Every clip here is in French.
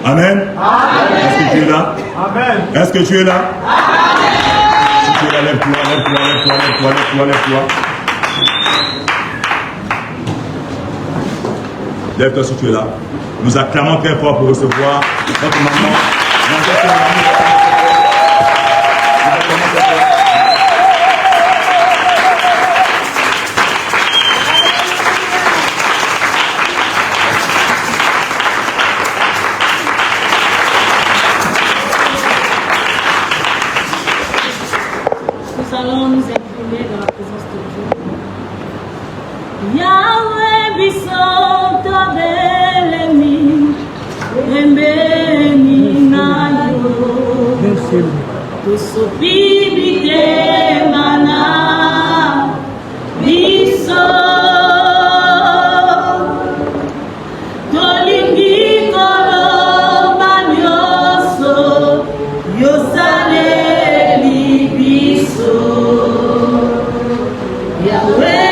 Amen. Est-ce que tu es là? Amen. Est-ce que tu es là? Si tu es là, lève-toi, lève-toi, lève-toi, lève-toi, lève-toi, lève-toi. Lève-toi si tu es là. Nous acclamons très fort pour recevoir notre maman. Nous allons nous incliner dans la présence de Dieu. Yahweh bisson tabelemi, embeni na yo, tosopi bite mana, biso, tolingi koloba nyoso, yosaleli biso, Yahweh.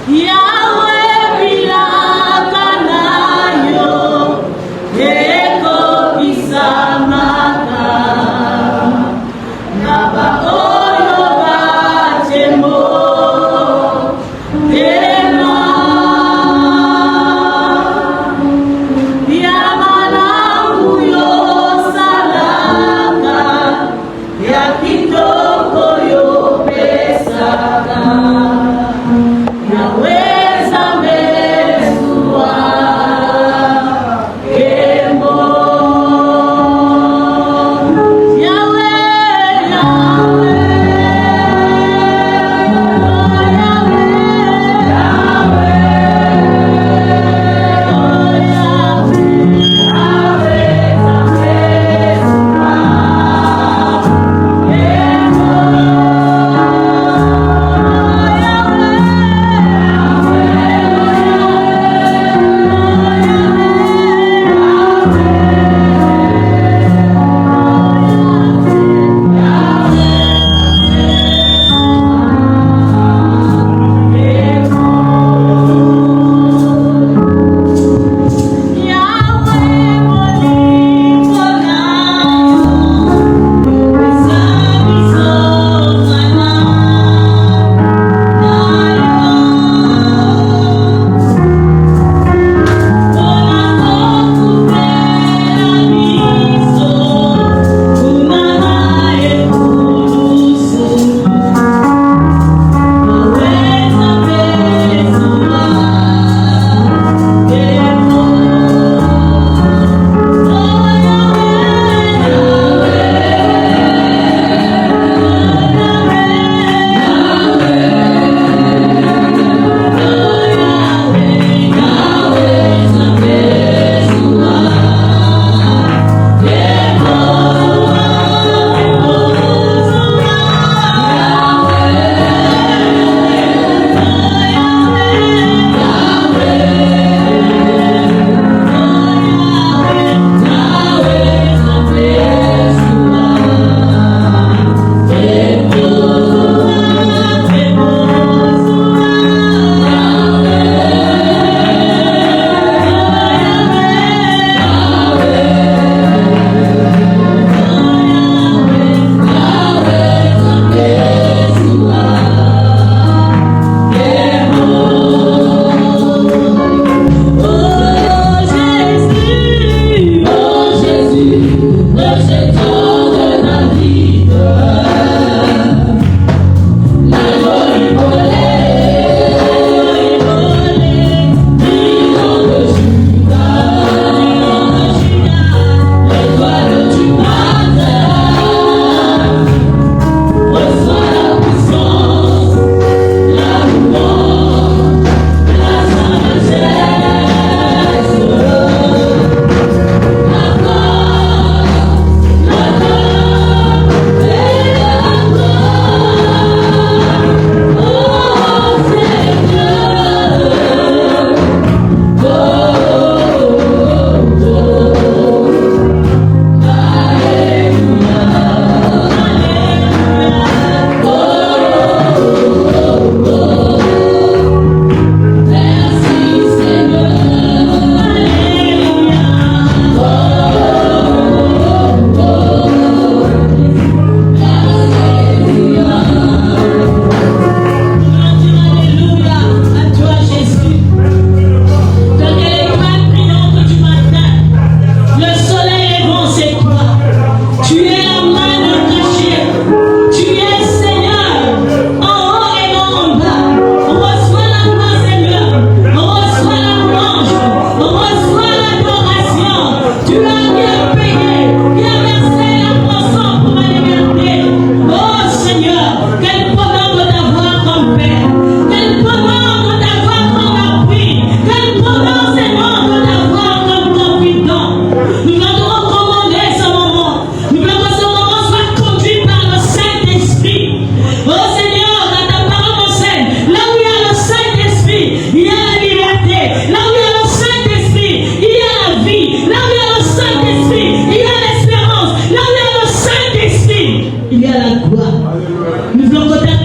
Yahweh bilakana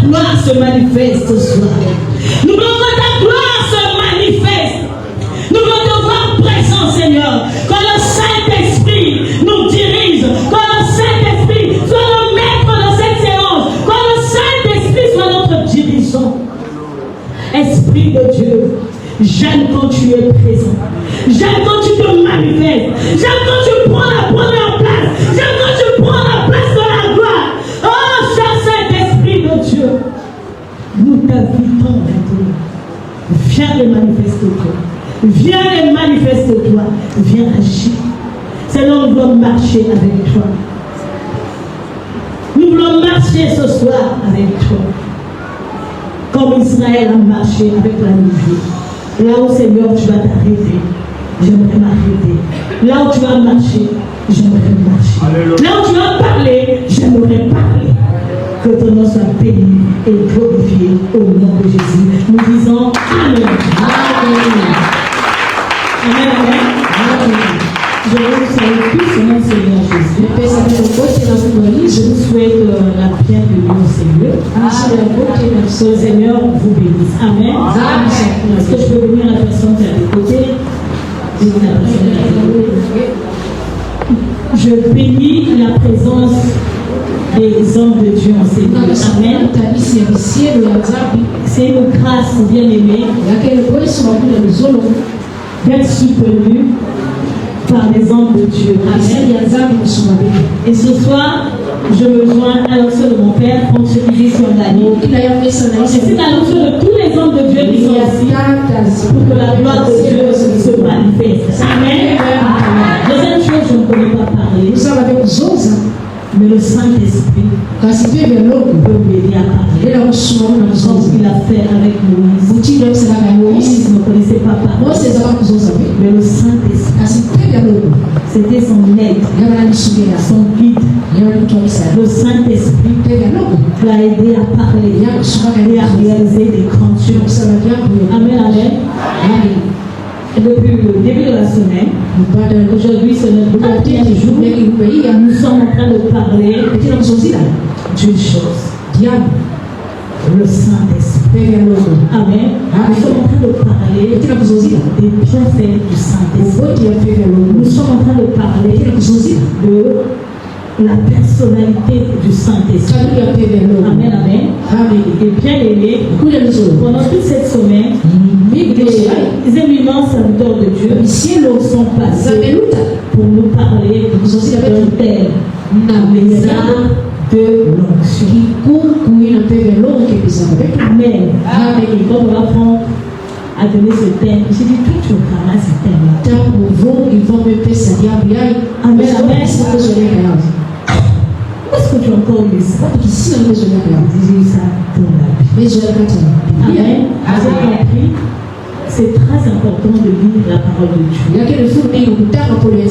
ta gloire se manifeste ce soir. Nous voulons que ta gloire se manifeste. Nous voulons te voir présent, Seigneur. Que le Saint-Esprit nous dirige. Que le Saint-Esprit soit le maître de cette séance. Que le Saint-Esprit soit notre dirigeant. Esprit de Dieu, j'aime quand tu es présent. J'aime quand tu te manifestes. J'aime quand tu prends la première place. J'aime quand tu prends la place de la gloire. Oh, cher Saint-Esprit de Dieu, nous t'invitons maintenant. Viens les manifester-toi. Viens les manifester-toi. Viens agir. Seigneur, nous voulons marcher avec toi. Nous voulons marcher ce soir avec toi. Comme Israël a marché avec la nuée. Là où, Seigneur, tu vas t'arrêter, j'aimerais m'arrêter. Là où tu vas marcher, j'aimerais marcher. Alléluia. Là où tu vas parler, j'aimerais parler. Que ton nom soit béni et glorifié au nom de Jésus. Nous disons Amen. Amen. Amen. Amen. Je vous salue tous au nom du Seigneur Jésus. Je vous souhaite la bienvenue au Seigneur. Que le Seigneur vous bénisse. Amen. Est-ce que je peux venir à la personne qui est à côté? Je bénis la présence des hommes de Dieu en Seigneur. Amen. C'est une grâce bien-aimée d'être soutenu par les hommes de Dieu. Amen. Et ce soir, je me joins à l'onction de mon Père, François sur l'année. C'est à l'onction de tous les hommes de Dieu qui sont ici pour que la gloire de Dieu se manifeste. Amen. Deuxième chose, je ne connais pas parler. Mais le Saint-Esprit peut m'aider à parler. Comme il a fait avec Moïse. Moïse ne connaissait pas parler. Mais le Saint-Esprit, c'était son aide, son guide. Le Saint-Esprit l'a aidé à parler et à réaliser des grandes choses. Amen, amen. Depuis le début de la semaine, aujourd'hui c'est notre premier jour, nous sommes en train de parler d'une chose, le Saint-Esprit. Amen. Nous sommes en train de parler des bienfaits du Saint-Esprit. Nous sommes en train de parler de la personnalité du Saint-Esprit. Amen, amen. Et bien aimé, pendant toute cette semaine, les éminents serviteurs de Dieu sont passés pour nous parler d'un thème, les arts de l'onction. Amen. Et quand on apprend à donner ce thème, j'ai dit tout tu ramasses ce thème-là. Amen, amen. Où est-ce que tu as encore lu ça? J'ai eu ça pour la vie. Amen. Vous avez compris? C'est très important de lire la parole de Dieu.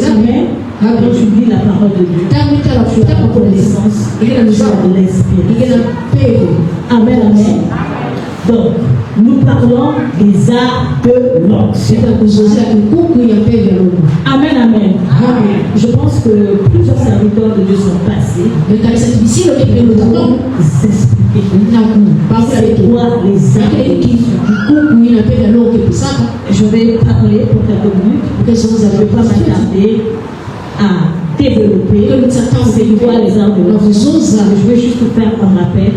Amen. Quand tu lis la parole de Dieu, tu as la connaissance, tu as l'esprit. Amen, amen. Donc, nous parlons des arts de l'onction. Amen, amen. Je pense que plusieurs serviteurs de Dieu sont passés. Et nous allons s'expliquer. C'est quoi les arts de l'onction? Je vais parler pour quelques minutes. Je ne vais pas m'attarder à développer c'est quoi les arts de l'onction. Je vais juste faire un rappel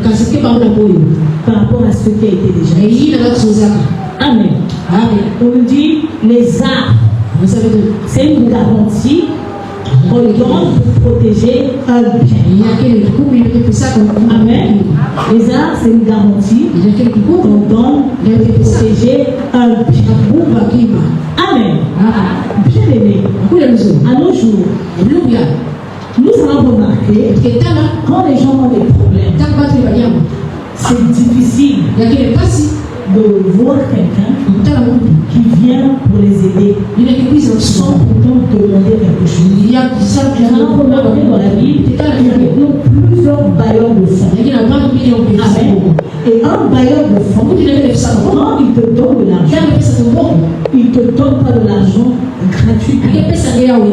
par rapport à ce qui a été déjà. Amen. On nous dit les arts, c'est une garantie qu'on donne pour protéger un bien. Amen. Les arts, c'est une garantie qu'on donne pour protéger un bien. Amen. Bien aimé, à nos jours, nous allons remarquer quand les gens ont des problèmes, c'est difficile de voir quelqu'un qui vient pour les aider sans pourtant demander quelque chose. Nous allons remarquer dans la Bible qu'il y a plusieurs bailleurs de fonds. Amen. Et un bailleur de fonds, quand il te donne de l'argent, il ne te donne pas de l'argent gratuit.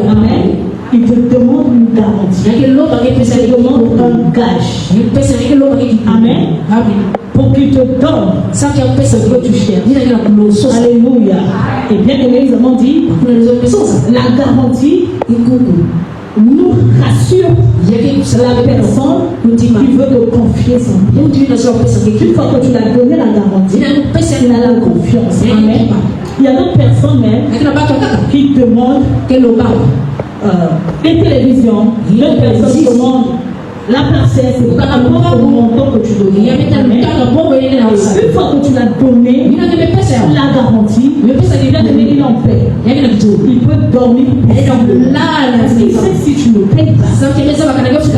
Amen. il te demande une garantie. Il te demande un gage. Amen. Pour qu'il te donne ce que tu cherches. Alléluia. Et bien aimé, nous avons dit, la garantie nous rassure la personne qui veut te confier son bien. Une fois que tu l'as donné la garantie, il a la confiance. Amen. Il y a d'autres personnes même qui demandent des télévisions, d'autres personnes demandent la parcelle, c'est par rapport au montant que tu donnes. Une fois que tu l'as donné, la garantie, il en paie. Il peut dormir. Il sait si tu ne payes pas,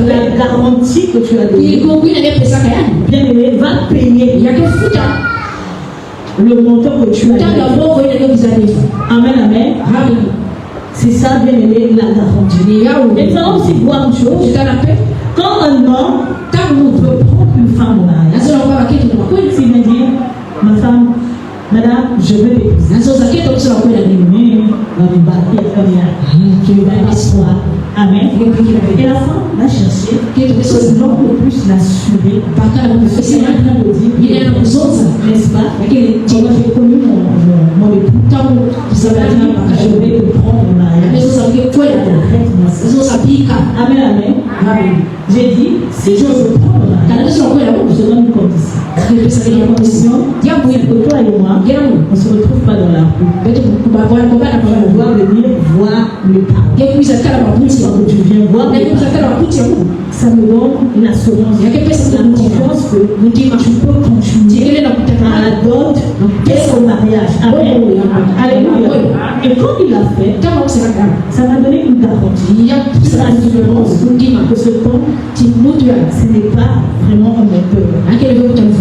la garantie que tu as donnée, bien aimé, va payer le montant que tu as donné. Amen, amen. C'est ça, bien aimé, la garantie. Et nous allons aussi voir une chose. Quand un homme veut prendre une femme au mariage, s'il vient dire, ma femme, madame, je veux t'épouser. Tu vas m'asseoir. Amen. Et la femme va chercher l'homme le plus l'assurer. C'est en train de dire, n'est-ce pas? Moi j'ai connu mon époux. Je vais te prendre au mariage. Amen, amen. J'ai dit, si je veux prendre au mariage, je donne une condition. La condition, c'est que toi et moi, on ne se retrouve pas dans la rue. On doit venir voir le temps. Quand tu viens voir, ça me donne une assurance, la confiance que tu peux continuer à la dot et au mariage. Amen. Alléluia. Et quand il l'a fait, ça m'a donné une garantie. C'est l'assurance que ce temps, ce n'est pas vraiment un menteur.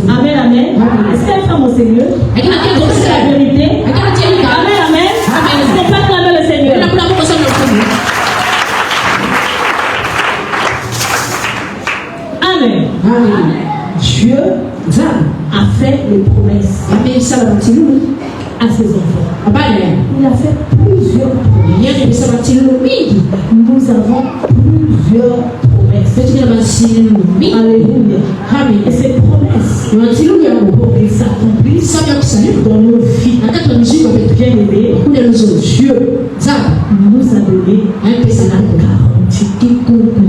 Amen, amen. Est-ce qu'elle femme au Seigneur? C'est la vérité. Amen, amen. Est-ce qu'on peut acclamer le Seigneur? Amen. Dieu a fait les promesses à ses enfants. Il a fait plusieurs promesses. Nous avons plusieurs promesses. Alléluia. Et ces promesses, pour qu'ils s'accomplissent dans nos vies, bien aimés, Dieu nous a donné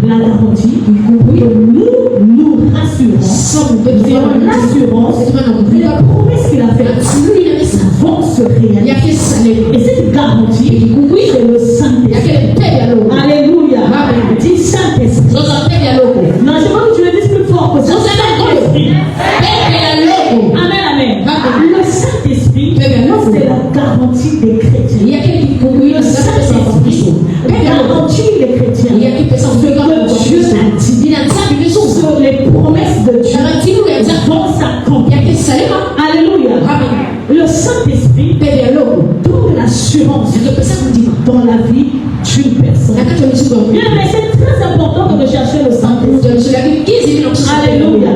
la garantie que nous rassurons. Nous avons l'assurance que la promesse qu'il a faite vont se réaliser. Et cette garantie, c'est le Saint-Esprit. Alléluia. Dis Saint-Esprit. Non, je veux que tu le dises plus fort que ça. Saint-Esprit. Amen, amen. Le Saint-Esprit, c'est la garantie des chrétiens. Le Saint-Esprit garantit les chrétiens. Ce que Dieu a dit sur les promesses de Dieu vont s'accomplir. Alléluia. Le Saint-Esprit donne l'assurance dans la vie d'une personne. Bien, mais c'est très important de rechercher le Saint-Esprit. Alléluia.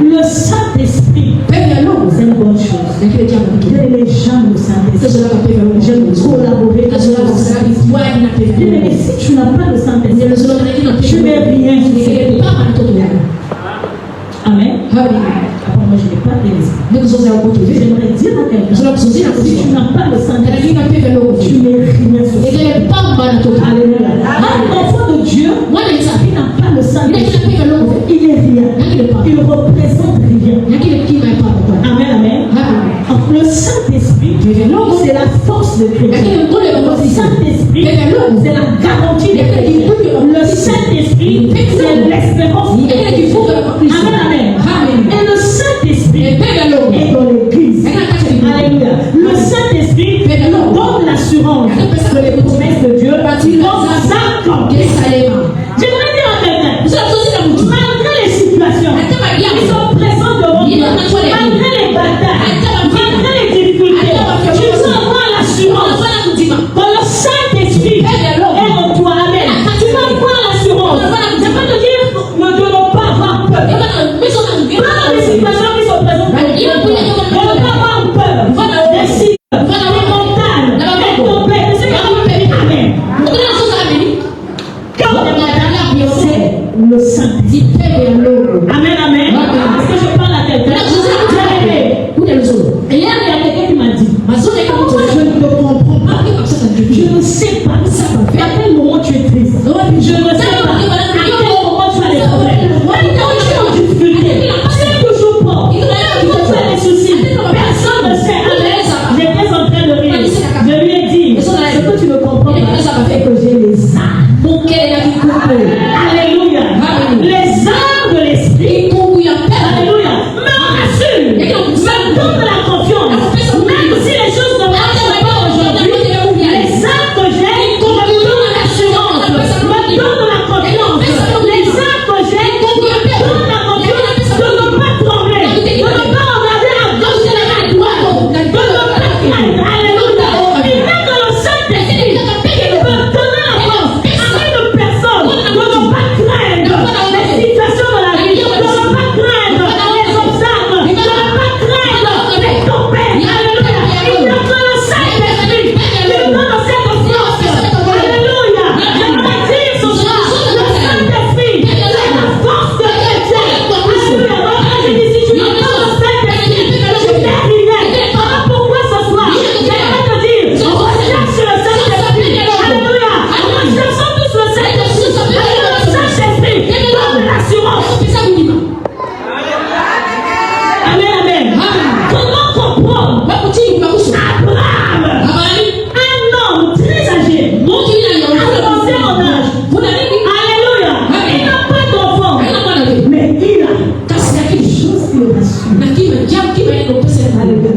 Le Saint-Esprit, c'est une bonne chose. Les gens le Saint-Esprit. J'aime collaborer avec le Saint-Esprit. Mais si tu n'as pas le Saint-Esprit, tu n'es rien. Amen. Après, moi, je n'ai pas d'esprit. J'aimerais dire à quelqu'un, si tu n'as pas le Saint-Esprit, tu n'es rien. Alléluia. Un enfant de Dieu, il n'a pas le Saint-Esprit, il n'est rien. Il représente rien. Amen, amen. Le Saint-Esprit, c'est la force de Dieu. Le Saint-Esprit, c'est la garantie de Dieu. Le Saint-Esprit, c'est l'espérance. Amen, amen. Et le Saint-Esprit est dans l'église. Alléluia. Le Saint-Esprit donne l'assurance que les promesses de Dieu vont s'accomplir. J'aimerais dire à quelqu'un, malgré les situations qui sont présentes devant toi, malgré les batailles, malgré les difficultés, tu peux avoir l'assurance que le Saint-Esprit est en toi. Amen. Tu peux avoir l'assurance. Je ne peux pas te dire, ne devons pas avoir peur.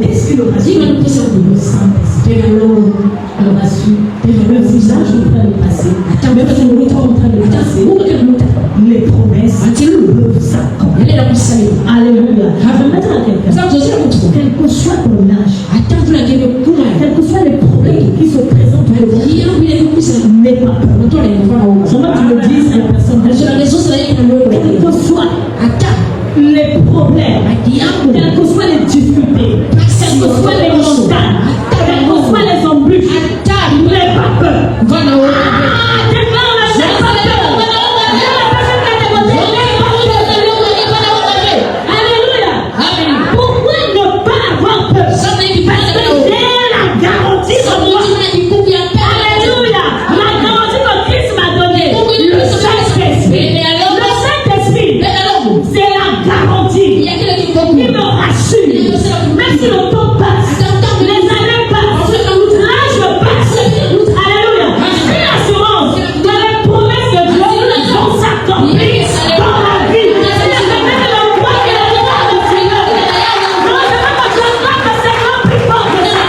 Qu'est-ce qu'il aura su? Le Saint-Esprit aura su. Le visage en train de passer. Même son route en train de passer. Les promesses peuvent s'accomplir. Alléluia. Je vais mettre à quelqu'un. Quel que soit ton âge, quel que soit les problèmes qui se présentent, n'aie pas peur. Comment tu le dis à la personne? Quel que soit les problèmes, quelles que soient les difficultés, quelles que soient les montagnes, quelles que soient les embûches, n'aie pas peur. Alléluia. Pourquoi ne pas avoir peur? Parce que j'ai la garantie de moi. Alléluia. La garantie que Christ m'a donnée. Le Saint-Esprit. Le Saint-Esprit, c'est la garantie. Il me rassure. Même si le temps passe, les années passent, l'âge passe. Alléluia. J'ai l'assurance que les promesses de Dieu vont s'accomplir dans ma vie. Je ne sais pas que c'est grand plus fort que ça.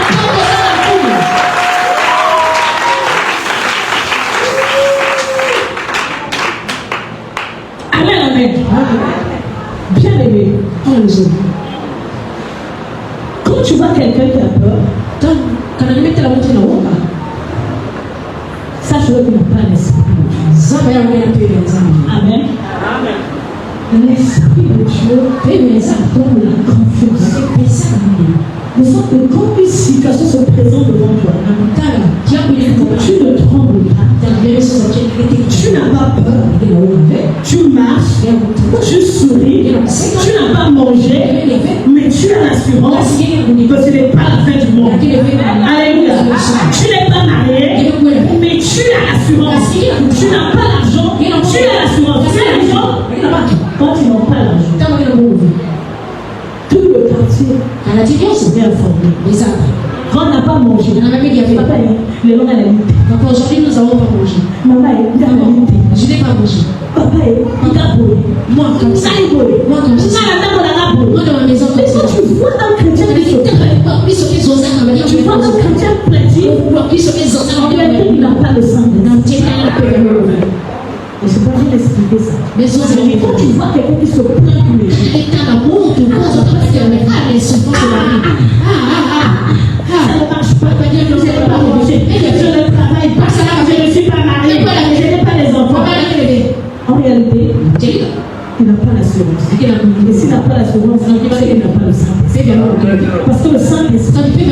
Amen, amen. Bien aimé, quand tu vois quelqu'un qui a peur, sache-le qu'il n'a pas l'esprit de Dieu. Amen. L'esprit de Dieu donne la confiance. De sorte que quand une situation se présente devant toi, tu ne trembles pas, tu n'as pas peur, tu marches, tu souris, tu n'as pas mangé, mais tu as l'assurance que ce n'est pas la fin du monde. Alléluia. Tu n'es pas marié, mais tu as l'assurance. Tu n'as pas l'argent, tu as l'assurance. Tu as l'argent, quand ils n'ont pas l'argent. Tout le quartier est bien informé. Quand on n'a pas mangé, papa, les gens à la limite. Aujourd'hui, nous n'avons pas mangé. Maman, il a la limite. Je n'ai pas mangé. Papa, il a brûlé. Moi, comme ça. Moi, comme ça. Moi, dans ma maison, comme ça. Tu vois un chrétien qui se tu vois un chrétien chrétien, il n'a pas le sang. Je ne sais pas bien expliquer ça. Mais quand tu vois quelqu'un qui se plaint tous les jours, je ne marche pas, je ne travaille pas, je ne suis pas marié, je n'ai pas les enfants. En réalité, il n'a pas l'assurance. Et s'il n'a pas l'assurance, il n'a pas le sang. Parce que le Saint-Esprit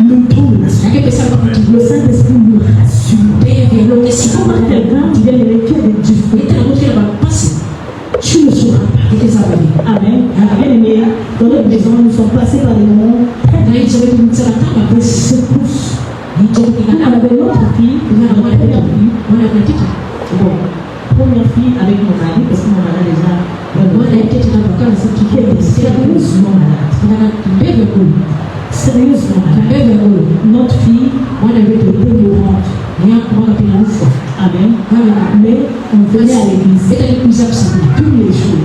nous donne l'assurance. Le Saint-Esprit nous rassure. Quand quelqu'un vient de l'écrire des difficultés, tu ne sauras pas. Amen. Bien-aimé, dans notre maison, nous sommes passés par des moments de secousses. On avait notre fille, première fille avec mon mari, parce que mon mari déjà sérieusement malade. Sérieusement malade. Notre fille, on avait été mourante. Amen. Mais on venait à l'église tous les jours.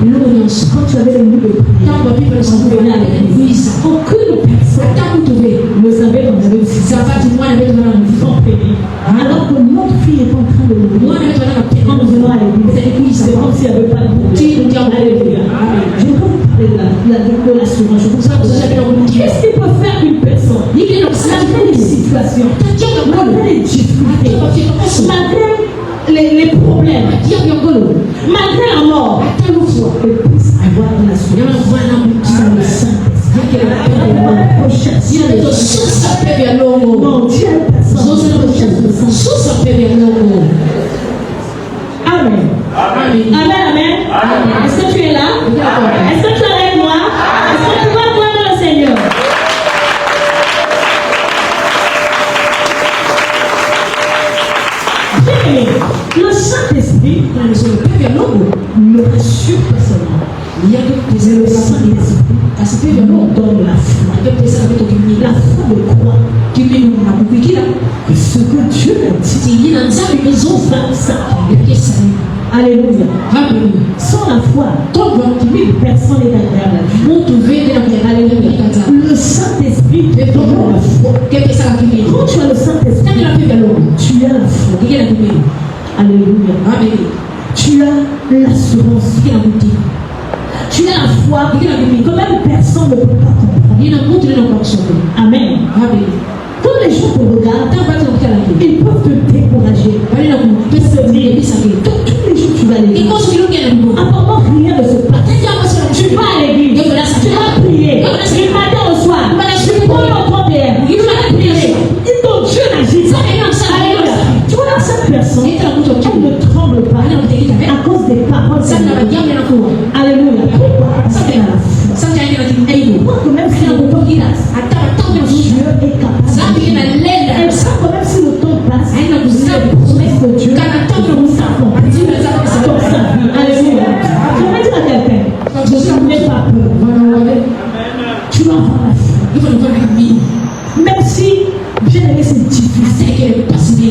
Quand tu avais le mot de prière, on venait à l'église. Aucune personne ne savait qu'on avait aussi ça. Alors que notre fille est en train de mourir, quand nous venons à l'église, c'est comme s'il n'y avait pas de problème. Alléluia. Je vais vous parler de l'assurance. Qu'est-ce qui peut faire une personne malgré les situations, malgré les difficultés, malgré les problèmes, malgré la mort, elle puisse avoir de l'assurance dans le Saint-Esprit. Amen. Amen, amen. Est-ce que tu es là? Est-ce que tu es avec moi? Est-ce que tu vas voir le Seigneur? Le Saint-Esprit ne rassure personnellement. Il y a que le Saint-Esprit donne la foi. La foi de croire que ce que Dieu a dit, ça. Alléluia. Sans la foi, personne n'est agréable à Dieu. Le Saint-Esprit te donne la foi. Quand tu as le Saint-Esprit, tu as la foi. Alléluia. Tu as l'assurance. Tu as la foi que même personne ne peut pas comprendre. Amen. Quand les gens te regardent, ils peuvent te décourager. Tous les jours, tu vas à l'église. Apparemment, rien ne se passe. Tu vas à l'église. Tu vas prier. Du matin au soir. Tu prends ton 31. Tu vas prier. Et ton Dieu agit. Alléluia. Tu vois, cette personne, elle ne tremble pas à cause des paroles. Alléluia. Pourquoi? Parce qu'elle a la foi. Pourquoi même si on peut dire Dieu est capable. Elle sent quand même si le temps passe, la promesse de Dieu nous s'accompagne dans sa vie. Alléluia. Je vais dire à quelqu'un, tu n'es pas peur. Tu vas avoir la foi. Même si, bien aimé, c'est difficile.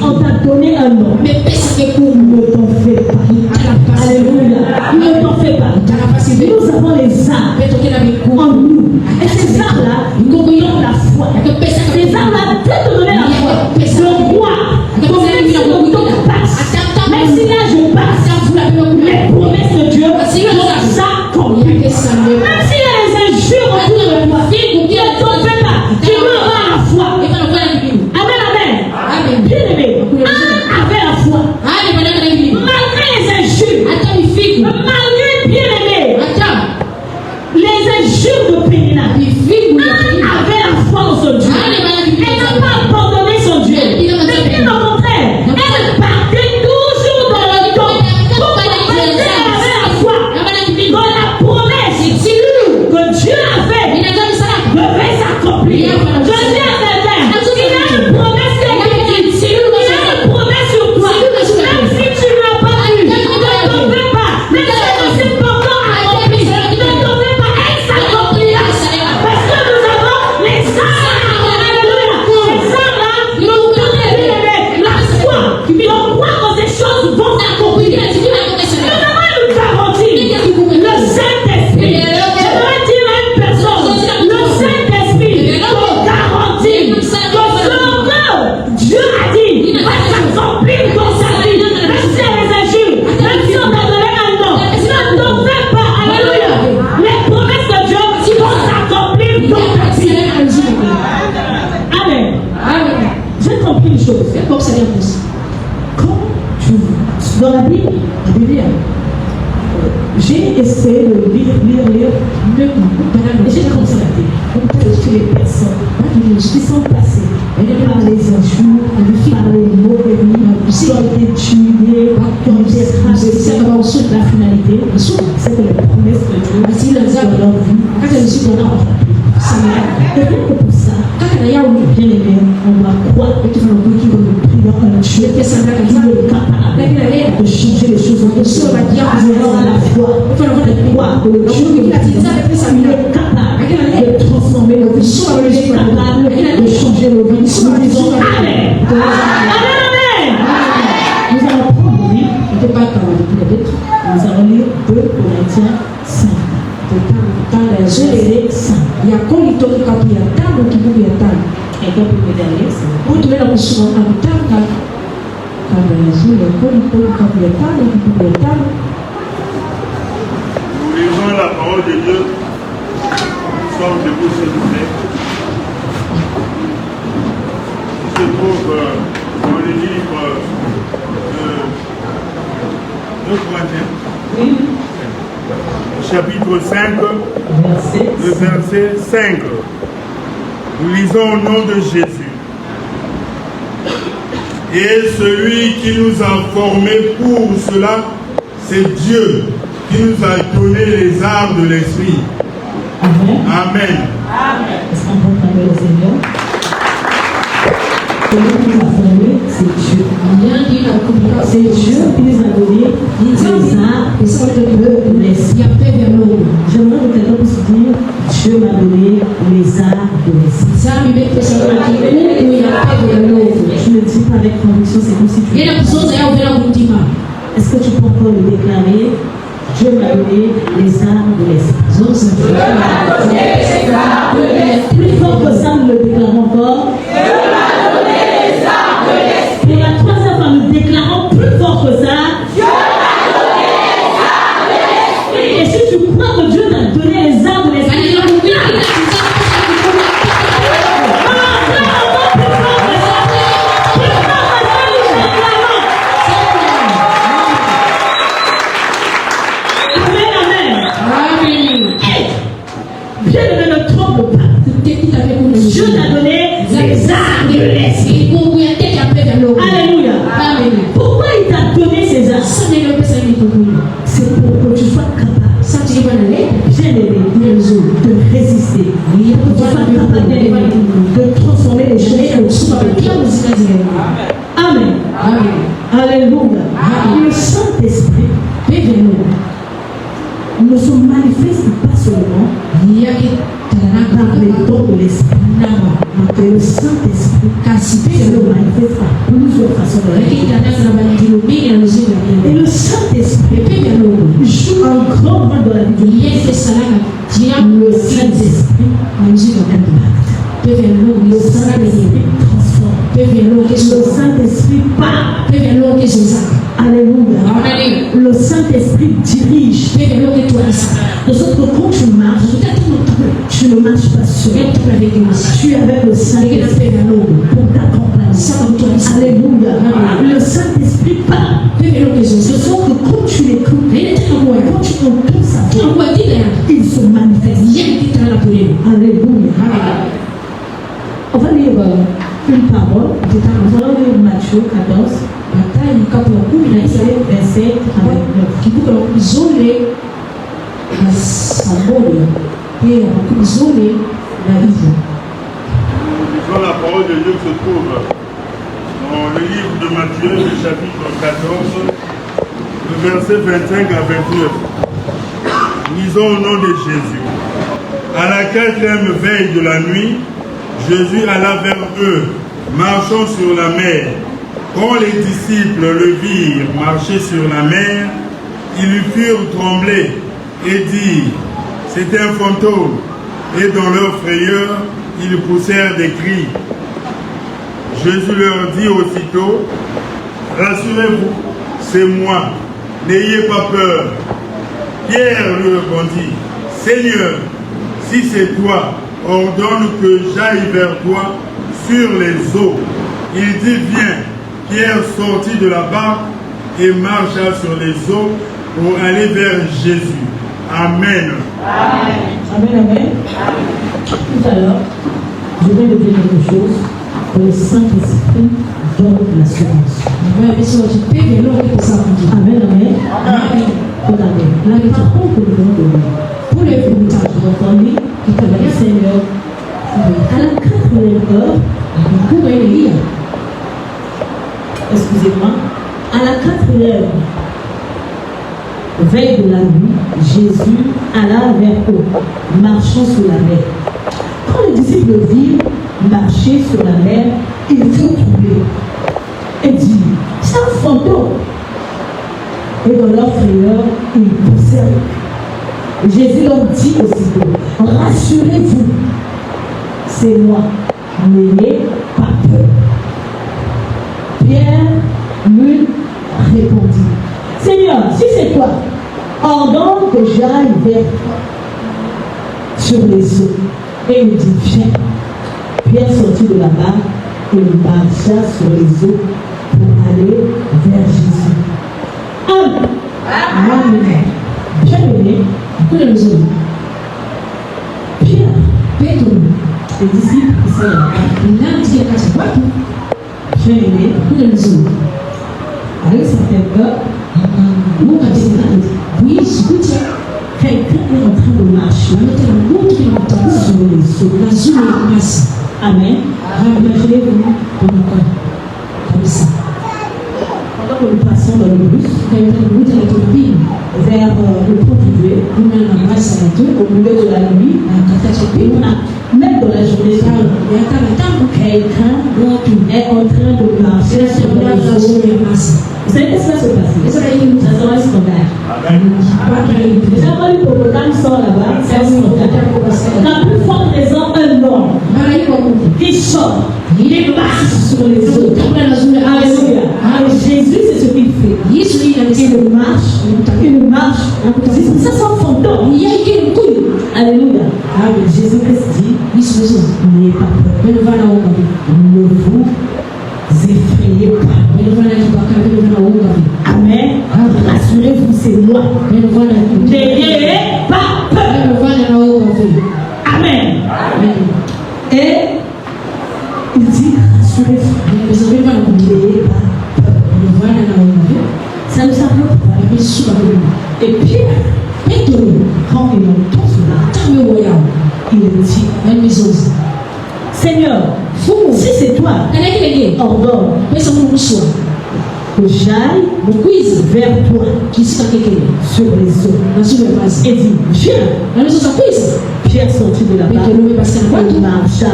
On t'a donné un nom. Mais ne t'en fais pas. Alléluia. Ne t'en fais pas. Nous avons les armes en nous. Et ces armes-là, nous donnons la foi. Ces armes-là peuvent te donner la foi. Le roi, même si le temps passe, même si là je passe, les promesses de Dieu vont s'accomplir. Même s'il y a les injures autour de toi, ne t'en fais pas. Tu veux avoir la foi. Amen, amen. Bien aimé, avec la foi, malgré les injures, malgré bien aimé, les injures de Pénina, avait la foi en son Dieu. Elle n'a pas abandonné son Dieu. Mais bien au contraire, elle partait toujours dans le temps. Pourquoi? Parce qu'elle avait la foi dans la promesse que Dieu avait devait s'accomplir. Je dis à quelqu'un, il a une promesse qui est il a une promesse sur toi. Même si tu ne l'as pas vu, ne t'en fais pas. Mais c'est pourtant accompli. Ne t'en fais pas, elle s'accomplira. Parce que nous avons les armes. Alléluia. Les armes-là nous donnent la foi. On croit que ces choses vont s'accomplir. Nous avons une garantie. Le Saint-Esprit. Je dois dire à une personne, le Saint-Esprit te garantit que ce que Dieu a dit va s'accomplir dans sa vie. Même si elle les injure, même si on t'a donné un nom, ne t'en fais pas. Alléluia. Les promesses de Dieu vont s'accomplir dans ta vie. Amen. J'ai compris une chose. Quand tu dans la Bible, j'ai essayé de lire, et j'ai constaté que les personnes qui sont passées par les injures, par les mauvais qui ont été tuées, qui ont été rabaissées, la finalité, c'est que les promesses de Dieu dans leur vie sont accomplies. Et rien que pour ça, bien aimé, on va croire que nous prions un Dieu qui est capable de changer les choses. Nous avons la foi, croire que le Dieu qui est capable de transformer nos vies, il est capable de changer nos vies. Nous disons Amen. Amen. Nous allons prendre, nous allons lire 2 Corinthiens 5. Je les 5. Il y a quoi il toque quand il y a tant qui vous y a tant. Et quand vous me donnez ça, vous devez la recevoir en tant que quand il y a quoi il toque quand il y a tant qui vous y a tant. Nous lisons la parole de Dieu. Nous sommes debout, s'il vous plaît. Il se trouve dans le livre de Corinthiens. Chapitre 5, le verset 5. Nous lisons au nom de Jésus. Et celui qui nous a formés pour cela, c'est Dieu qui nous a donné les armes de l'esprit. Amen. Amen. Est-ce qu'on peut parler au Seigneur? Celui qui nous a formés, c'est Dieu. C'est Dieu qui nous a donné les armes de l'esprit. J'aimerais que quelqu'un puisse dire Dieu m'a donné les armes de l'esprit. Je le dis pas avec conviction, c'est comme si tu Est-ce que tu peux encore le déclarer? Dieu m'a donné les armes de l'esprit. Dieu m'a donné les armes de l'esprit. Plus fort que ça, nous le déclarons encore. Dieu m'a donné les armes de l'esprit. Pour la troisième fois, nous déclarons plus fort que ça. Dieu m'a donné les armes de l'esprit. Et si tu crois que Dieu t'a donné les armes de l'esprit, Dieu t'a donné les armes de l'esprit. Alléluia. Pourquoi il t'a donné ces armes? C'est pour que tu sois capable, bien aimé, de résister. Pour que tu sois capable, bien aimé, de transformer les choses. Amen. Alléluia. Le Saint-Esprit ne se manifeste pas seulement par les dons de l'Esprit. Que le Saint-Esprit se manifeste par plusieurs façons de la. Et le Saint-Esprit joue un grand rôle dans la vie de l'Église. Le Saint-Esprit impacte. Le Saint-Esprit transforme. Le Saint-Esprit parle. Alléluia. Le Saint-Esprit dirige. De sorte que quand tu marches, tu ne marches pas seul. Tu es avec le Saint-Esprit pour t'accompagner. Alléluia. Le Saint-Esprit parle. De sorte que quand tu l'écoutes, quand tu entends sa voix, il se manifeste. Alléluia. On va lire une parole. Nous allons lire Matthieu 14. Verset 39. La parole de Dieu se trouve dans le livre de Matthieu, le chapitre 14, le verset 25 à 29. Lisons au nom de Jésus. À la 4e veille de la nuit, Jésus alla vers eux, marchant sur la mer. Quand les disciples le virent marcher sur la mer, ils lui firent trembler et dirent, c'est un fantôme. Et dans leur frayeur, ils poussèrent des cris. Jésus leur dit aussitôt, rassurez-vous, c'est moi, n'ayez pas peur. Pierre lui répondit, Seigneur, si c'est toi, ordonne que j'aille vers toi sur les eaux. Il dit, viens. Pierre sortit de la barque et marcha sur les eaux pour aller vers Jésus. Amen. Amen. Tout à l'heure, je vais vous dire quelque chose que le Saint-Esprit donne l'assurance. Amen. Regardez, la parole que nous devons donner pour les fruits entendus qui travaillent le Seigneur à la 4e heure, vous pouvez lire. Excusez-moi, à la 4e veille de la nuit, Jésus alla vers eux, marchant sur la mer. Quand les disciples virent marcher sur la mer, ils furent troublés et dirent, c'est un fantôme. Et dans leur frayeur, ils poussèrent. Jésus leur dit aussitôt, rassurez-vous, c'est moi, n'ayez pas peur. Pierre lui répondit, Seigneur, si c'est toi, ordonne que j'aille vers toi sur les eaux. Et il dit, viens. Pierre sortit de la barque et marcha sur les eaux pour aller vers Jésus. Amen. Amen. Bien aimé, que les eaux. Pierre, Pétro, les disciples qui sont là, l'un dit à sa boîte. Bien aimé, que les eaux. Avec certaines peurs, oui, quelqu'un est en train de marcher sur les eaux. Amen. Imaginez-vous comme ça. Pendant que nous passons dans le bus, vers le pont du Dieu, au milieu de la nuit, même dans la journée, quelqu'un est en train de marcher sur les eaux. Vous savez qu'est-ce qui va se passer? Ça sera un scandale. Déjà, quand l'hippopotame sort là-bas, c'est un scandale. La plus forte raison, un homme qui sort, il marche sur les eaux. Alléluia. Jésus, c'est ce qu'il fait. Il marche. C'est pour ça son fantôme. Alléluia. Jésus-Christ dit, n'ayez pas peur. Ne vous effrayez pas. Amen. Rassurez-vous, c'est moi. N'ayez pas peur. Amen. Et il dit, rassurez-vous, n'ayez pas peur. Ça ne s'appelle pas. Et Pierre, quand il entend cela, il dit, Seigneur, si c'est toi, ordonne que j'aille vers toi sur les eaux. Et dit, viens. Pierre sortit de là-bas, il marcha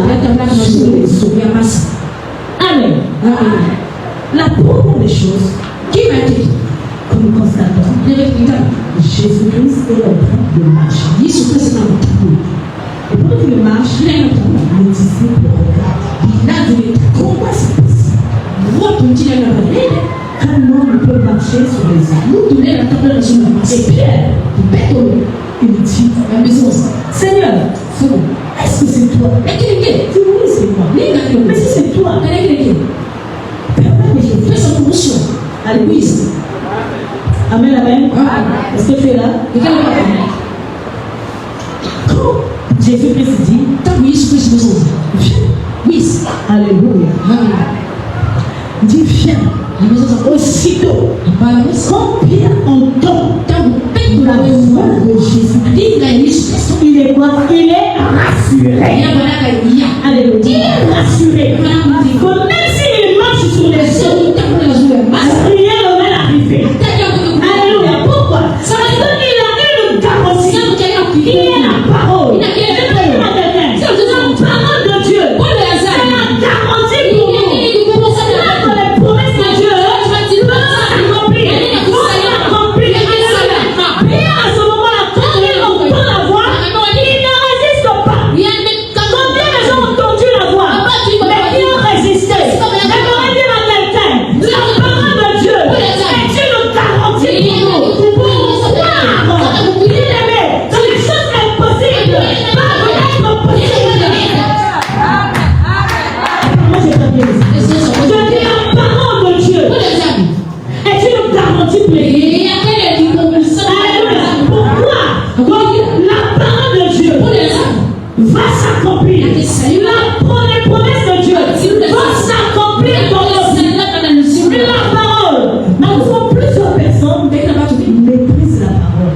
sur les eaux. Amen. La première des choses que nous constatons, Jésus-Christ est en train de marcher. Et pendant qu'il marche, les disciples regardent. Comment c'est possible? Quand l'homme peut marcher sur les eaux. Et Pierre, il dit, Seigneur, est-ce que c'est toi? Il dit, oui, c'est moi. Mais si c'est toi, permets que je fasse une motion. Alléluia. Amen, amen. Est-ce que tu es là? Quand Jésus-Christ dit, viens. Alléluia. Il dit, viens. Aussitôt, quand Pierre entend la voix de Jésus, il est quoi? Il est rassuré. Alléluia. Il est rassuré. Que même s'il marche sur les eaux, rien ne va l'arriver. Alléluia. Pourquoi? Parce qu'il a une garantie. Il est la parole. La parole de Dieu. C'est la garantie pour nous. Les promesses de Dieu peuvent s'accomplir. Pierre, à ce moment-là, quand il entend la voix, il ne résiste pas. Combien de gens ont entendu la voix, mais qui ont résisté? J'aimerais dire à quelqu'un, la parole de Dieu est une garantie pour nous. Pour croire, bien-aimé, dans les choses impossibles peuvent être possibles. Moi, j'ai pas bien dit. Je dis la parole de Dieu est une garantie pour les. Pourquoi? La parole de Dieu va s'accomplir. Les promesses de Dieu vont s'accomplir dans nos vies. La parole. Nous avons plusieurs personnes qui méprisent la parole.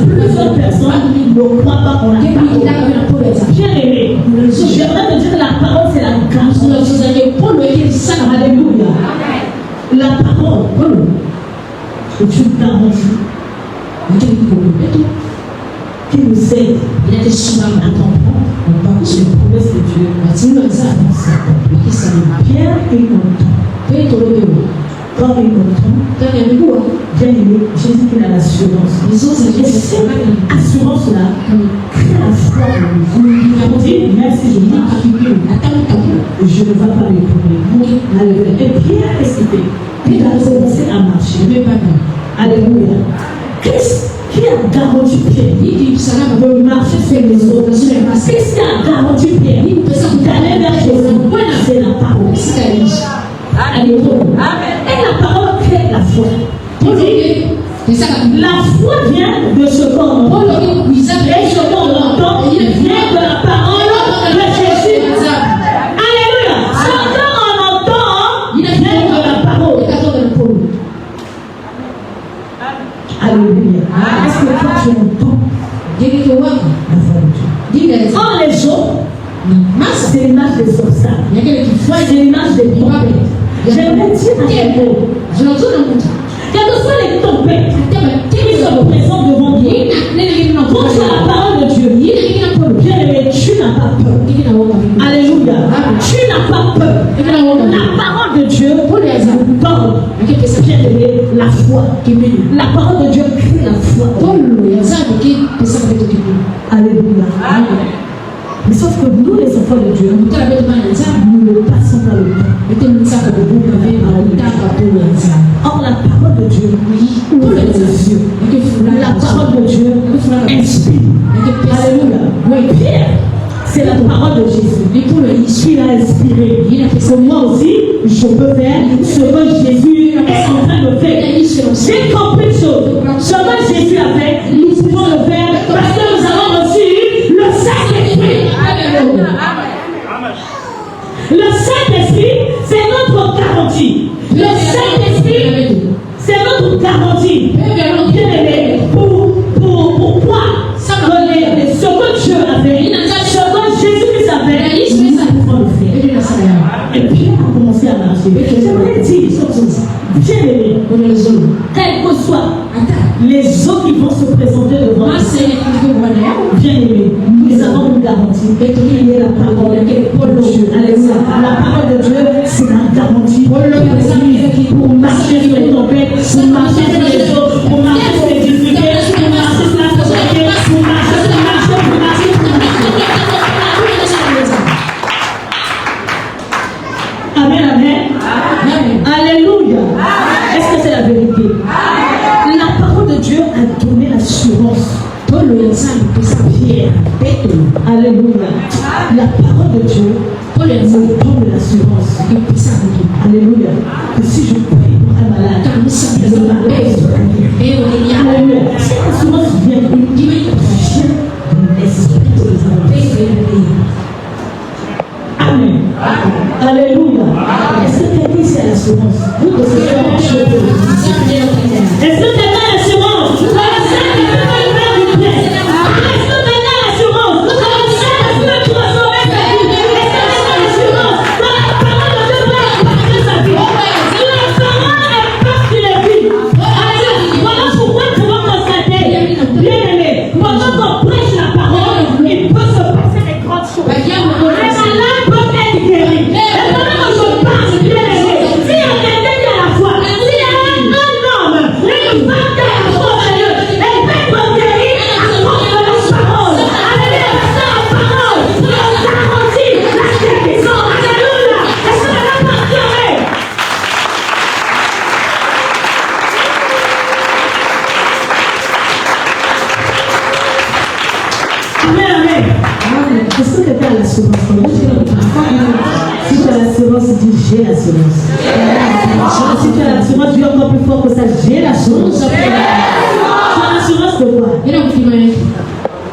Plusieurs personnes ne croient pas en la parole. Bien aimé, j'aimerais te dire que la parole c'est la garantie. Alléluia. La parole est une garantie qui nous aide à comprendre les promesses de Dieu. Pierre est content. Quand il est content, bien aimé, Jésus qui a l'assurance. Et cette assurance-là crée la foi en nous. On dit, même si je marche, je ne vais pas m'éprouver. Et Pierre, qu'est-ce qu'il fait? Il a commencé à marcher. Alléluia. Qu'est-ce qui a garanti Pierre de marcher sur les eaux? Qu'est-ce qui a garanti Pierre d'aller vers Jésus? C'est la parole. Alléluia. Et la parole crée la foi. La foi vient de ce qu'on entend. Et ce qu'on entend vient de la parole de Jésus. Alléluia. Ce qu'on entend vient de la parole. Alléluia. Est-ce que toi tu entends la voix de Dieu? Quand les eaux, c'est l'image des obstacles. C'est l'image des problèmes. J'aimerais dire à quelqu'un, quelles que soient les tempêtes qui se présentent devant toi, quand tu as la parole de Dieu, bien-aimé, tu n'as pas peur. Alléluia. Tu n'as pas peur. La parole de Dieu parole. Bien-aimé, la foi. La parole de Dieu crée la foi. Alléluia. Mais sauf que nous, les enfants de Dieu, nous ne passons pas le temps. Or, la parole de Dieu ouvre les yeux. La parole de Dieu inspire. Alléluia. Oui, Pierre, c'est la parole de Jésus. Il a inspiré. Que moi aussi, je peux faire ce que Jésus est en train de faire. J'ai compris une chose. Ce que Jésus a fait, nous pouvons le faire parce que nous avons reçu le Saint-Esprit. Le Saint-Esprit, c'est notre garantie. Le Saint-Esprit, c'est notre garantie. Bien-aimé, pourquoi ce que Dieu a fait, ce que Jésus a fait, nous pouvons le faire. Et Pierre a commencé à marcher. J'aimerais dire, bien-aimé, quels que soient les eaux qui vont se présenter devant nous, bien-aimé, nous avons une garantie. Il y a la parole de Dieu. La parole de Dieu, c'est la garantie pour marcher sur les tempêtes, pour marcher sur les eaux, pour marcher sur les difficultés, pour marcher sur la pauvreté, pour marcher. Amen, amen. Alléluia. Est-ce que c'est la vérité? La parole de Dieu a donné l'assurance. Pierre. Alléluia. La parole de Dieu me donne l'assurance. Alléluia. Que si je prie pour un malade, je m'arrête. Alléluia. Cette assurance vient de l'esprit de Amen. Alléluia. Est-ce que quelqu'un ici a l'assurance? Vous que ce soit la chose. Est-ce que quelqu'un a l'assurance? Est-ce que quelqu'un a l'assurance? Est-ce que tu vas sauver ta vie? Est-ce que quelqu'un a l'assurance? La parole de Dieu va impacter sa vie. La parole impacte les vies. Voilà pourquoi tu vas constater, bien aimé, pendant qu'on prêche la parole, il peut se passer des grandes choses. Les malades peuvent être guéris. Et pendant que je parle, bien aimé, s'il y a quelqu'un qui a la foi, s'il y a un homme, une femme qui a la foi en Dieu, elle peut être guérie à cause de la parole. Alléluia, c'est la parole qui garantit la guérison. Alléluia, est-ce que la parole Amen, amen. Est-ce que quelqu'un a l'assurance? Si tu as l'assurance, dis j'ai l'assurance. Si tu as l'assurance, dis encore plus fort que ça, j'ai l'assurance. Tu as l'assurance de quoi?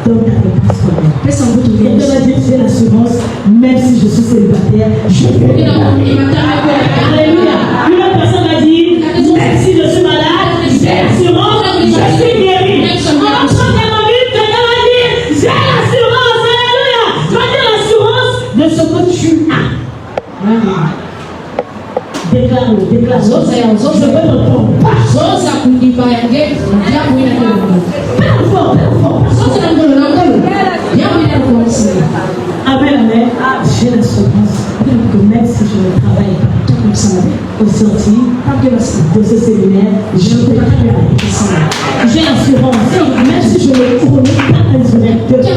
Donc ta réponse toi-même. Quelqu'un va dire j'ai l'assurance, même si je suis célibataire, je vais. Alléluia. Une autre personne va dire même si je suis malade, j'ai l'assurance, je suis guéri. Quelqu'un va dire j'ai l'assurance. Alléluia. Tu vas dire l'assurance de ce que tu as. Déclare-le. Je veux me tromper. Amen, amen. J'ai l'assurance que même si je ne travaille pas au sortir de ce séminaire, je peux travailler. J'ai l'assurance, même si je ne connais pas un directeur.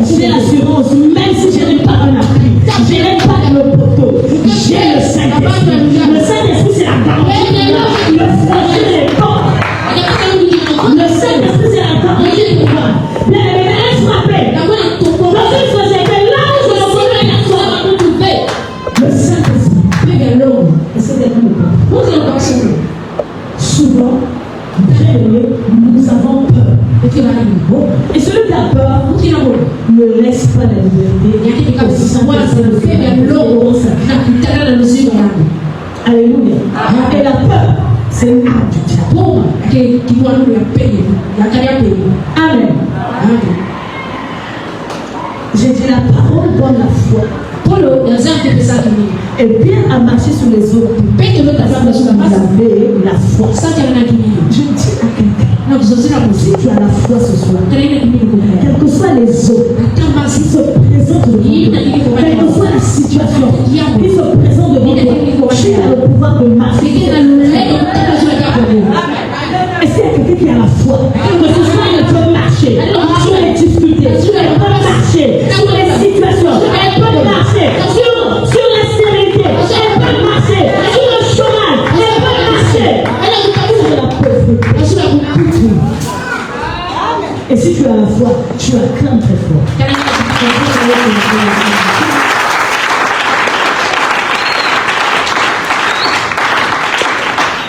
J'ai l'assurance, même si je n'ai pas un appui. Je n'ai pas le poteau. J'ai le Saint-Esprit. Le Saint-Esprit, c'est la garantie. Le Saint-Esprit, c'est les portes. Le Saint-Esprit, c'est la garantie de moi. Bien aimé, elle frappait. Dans une société, là où je ne connais pas, le Saint-Esprit. Est-ce que quelqu'un me comprend? Souvent, bien aimé, nous avons peur. Et celui qui a peur ne laisse pas la liberté. Alléluia. Et la peur, c'est une arme du diable. Amen. J'ai dit la parole donne la foi. Et bien à marcher sur les eaux. Vous avez la foi. Je dis à quelqu'un. Si tu as la foi ce soir, quelles que soient les eaux qui se présentent devant toi, quelle que soit la situation qui se présente devant toi, tu as le pouvoir de marcher.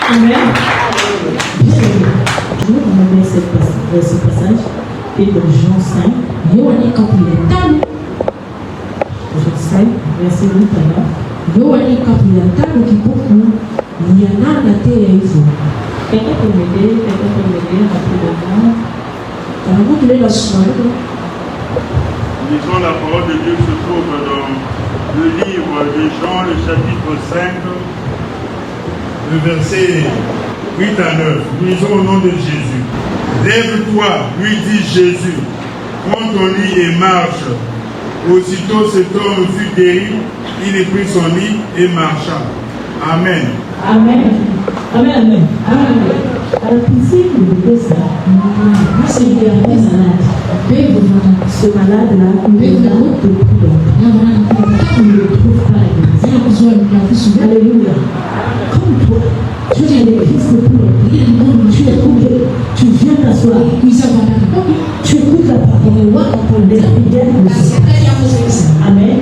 Amen. Je vais vous mettre ce passage qui est dans Jean 5. Jean 5, verset 8 alors. Quelqu'un peut m'aider rapidement. Lisons la parole de Dieu se trouve dans le livre de Jean, le chapitre 5, le verset 8 à 9. Lisons au nom de Jésus. Lève-toi, lui dit Jésus, prends ton lit et marche. Aussitôt cet homme fut guéri, il prit son lit et marcha. Amen. Amen. Amen. Amen. Amen. Alors, ici, vous dites ça. C'est un malade. Ce malade-là, il est dans notre prière. Il ne le trouve pas. Alléluia. Comme toi, tu es le Christ pour tu es trouvé. Tu viens t'asseoir. Tu écoutes la parole. Les prières. Amen.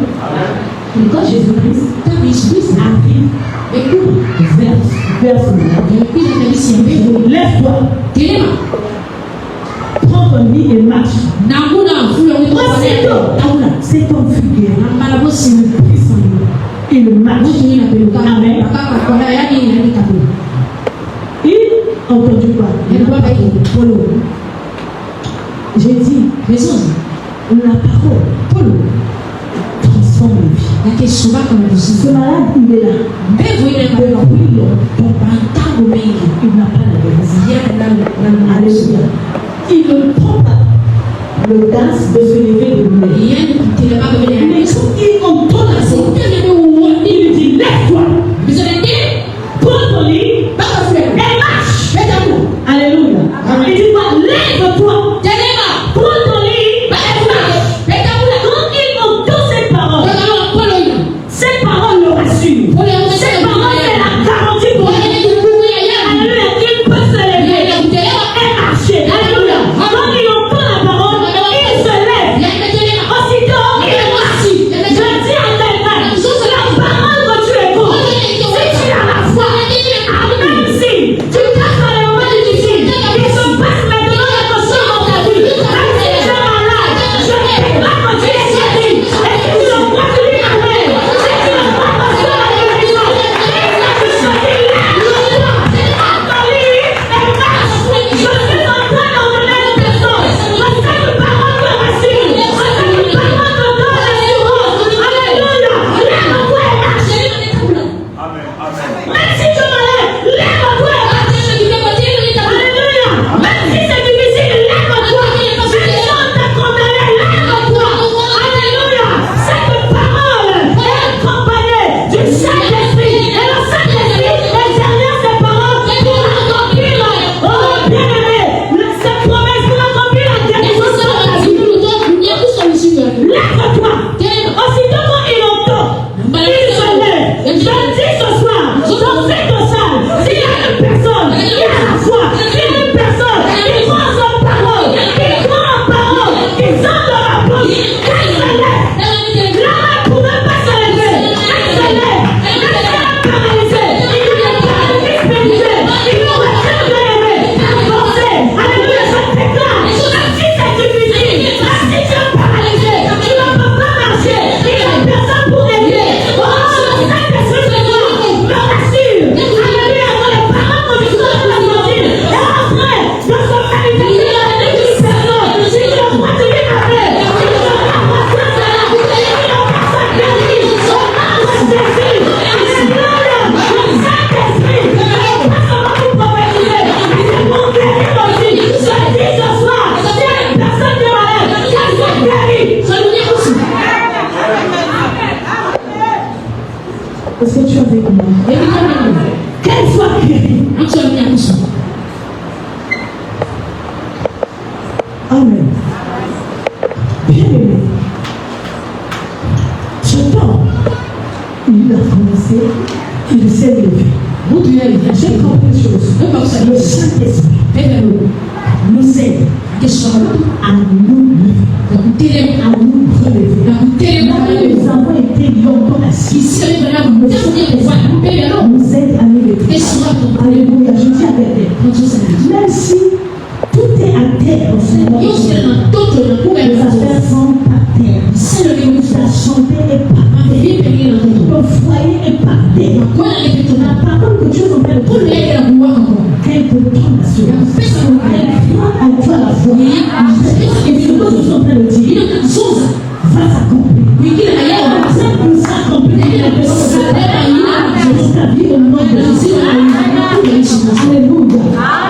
Et quand Jésus-Christ arrive, écoute, verse, lève-toi, prends ton lit et marche. C'est ton figure. Il marche. Amen. Il entendu quoi? J'ai dit, la parole, transforme les vies. Ce malade, il est là. Il n'a pas la grâce. Alléluia. Il ne prend pas le gaz de se lever de lui. Mais quand il entend la voix, il lui dit, lève-toi. Prends ton lit et marche. Alléluia. Il dit quoi? Lève-toi. Prends ton lit et marche. Quand il entend ces paroles, ces paroles le rassurent. Ces paroles, c'est la garantie pour lui. Alléluia. Il peut se lever et marcher. Alléluia. Quand il entend la parole, il se lève. Aussitôt, il marche. Je dis à quelqu'un, la parole que tu écoutes, si tu as la foi, même si tu passes dans les moments difficiles, il se passe maintenant quelque chose dans ta vie. Même si tu es malade, je ne sais pas que tu es guéri. Et si tu le crois, tu lui amènes. Si tu le crois, que tu as la guérison. Et si tu choisis, lève-toi. Prends ton lit et marche. Je suis en train d'emmener une personne. Parce que cette parole me rassure. Parce que cette parole me donne l'assurance. Alléluia. Lève-toi et marche. Amen. Amen. Même si tu es malade, lève-toi et marche. Alléluia. Même si c'est difficile, lève-toi. Si les gens t'ont condamné, lève-toi. Alléluia. Cette parole est accompagnée du Saint-Esprit. Et le Saint-Esprit est derrière ces paroles pour accomplir, oh bien-aimé, cette promesse pour accomplir la guérison de ta vie. Lève-toi. Aussitôt quand il entend, il se lève. Je dis ce soir, dans cette salle, s'il y a une personne qui a la foi, s'il y a une personne qui croit en sa parole, qui croit en parole, qui sort de la bouche, qu'elle se lève. Là, elle ne pouvait pas se lever. Elle se lève. Elle est paralysée. Il est paralysé. Il pourrait très bien aimer. Avancer. Alléluia, je déclare. Même si c'est difficile, même si tu es paralysé, tu ne peux pas marcher. Il y a personne pour aider. Oh, Saint-Esprit de Dieu me rassure. Alléluia, dans les paroles que je dois ressentir. Et après, je se manifeste avec une personne. Si je crois que tu es appelé, si je crois que tu es là, si je crois que tu es guéri, son nom est Jésus. Alléluia, le Saint-Esprit. Pas seulement pour prophétiser, mais c'est pour guérir aussi. Je dis ce soir, s'il y a une personne qui est malade, qu'elle soit guérie. Est-ce que tu as avec moi? Qu'elle soit guérie. Amen. Bien-aimé. Ce temps, il a commencé, il s'est levé. J'ai compris une chose. Le Saint-Esprit nous aide Nous avons été longtemps assis. Vous êtes arrivés. Alléluia. Je dis à quelqu'un, même si tout est à terre en ce moment, les affaires sont à terre. La santé est par terre. Le foyer est par terre. La parole que Dieu nous met pour qu'elle te tombe à cela. Elle croit en toi la foi. Et ce que nous sommes en train de dire, va s'accomplir. Ça peut s'accomplir. Ta vie au nom de Jésus. Alléluia.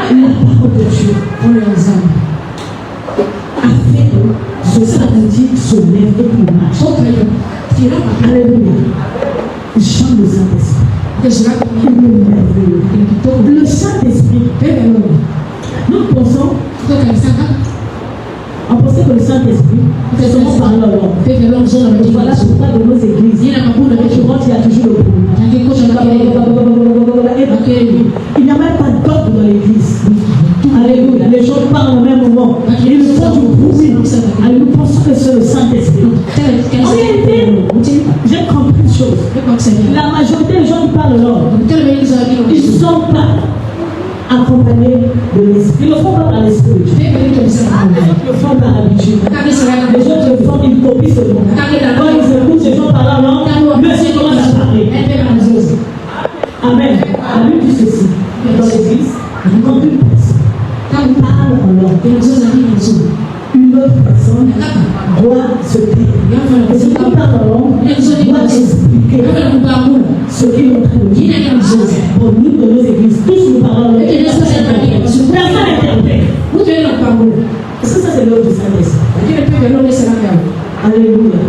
La parole de Dieu, on les âme, a fait que ce samedi se lève et qu'il marche. Alléluia. Chante le Saint-Esprit. Le Saint-Esprit, nous pensons, on pensait que le Saint-Esprit, c'est seulement parler en langue. Voilà pourquoi dans nos églises, il y a toujours le il n'y a même pas d'ordre dans l'église. Alléluia. Les gens parlent au même moment. Ils le font du bruit. Alors nous pensons que c'est le Saint-Esprit. En réalité, j'ai compris une chose. La majorité des gens qui parlent l'ordre, ils ne sont pas accompagnés de l'esprit. Ils ne le font pas par l'esprit. Les autres le font par l'habitude. Les autres le font, ils copient seulement. Quand ils écoutent ces gens parler en langue, monsieur commence à parler. Amen. La Bible dit ceci. Dans l'église, quand une personne parle en langue, une autre personne doit se taire. Et celui qui parle en langue doit expliquer ce qu'il est en train de dire. Bon, nous, dans nos églises, tous nous parlons en langue. Personne n'interprète. Est-ce que ça, c'est l'œuvre du Saint-Esprit? Alléluia.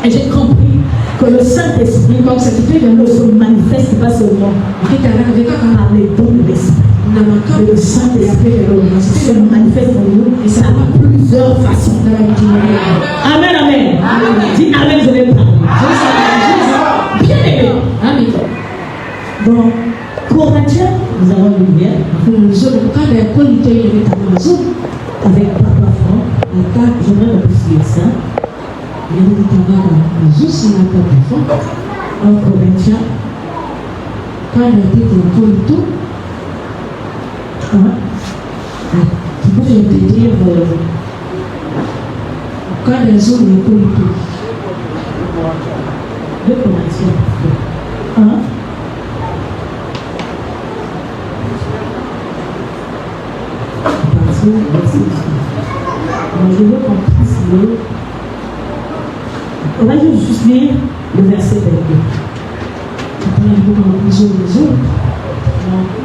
Et j'ai compris que le Saint-Esprit ne se manifeste pas seulement par les dons de l'Esprit. Mais le Saint-Esprit se manifeste en nous et ça a plusieurs façons. Amen, amen. Dis amen, je vais parler. Bien aimé. Amen. Dans Corinthiens, nous avons une lumière. Avec Papa Franck, j'aimerais repousser ça. En Corinthiens, je vais te dire quand les hommes ne coulent tout. 2 Corinthiens 1. Je veux qu'on puisse lire. On va juste lire le verset 22.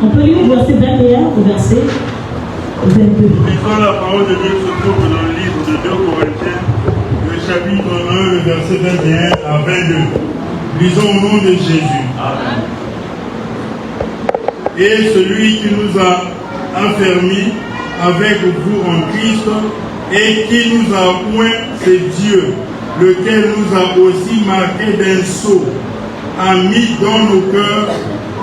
On peut lire le verset 21 au verset 22. Quand la parole de Dieu se trouve dans le livre de 2 Corinthiens, le chapitre 1, le verset 21 à 22. Lisons au nom de Jésus. Amen. Et celui qui nous a affermis avec vous en Christ et qui nous a oint, c'est Dieu, lequel nous a aussi marqué d'un sceau, a mis dans nos cœurs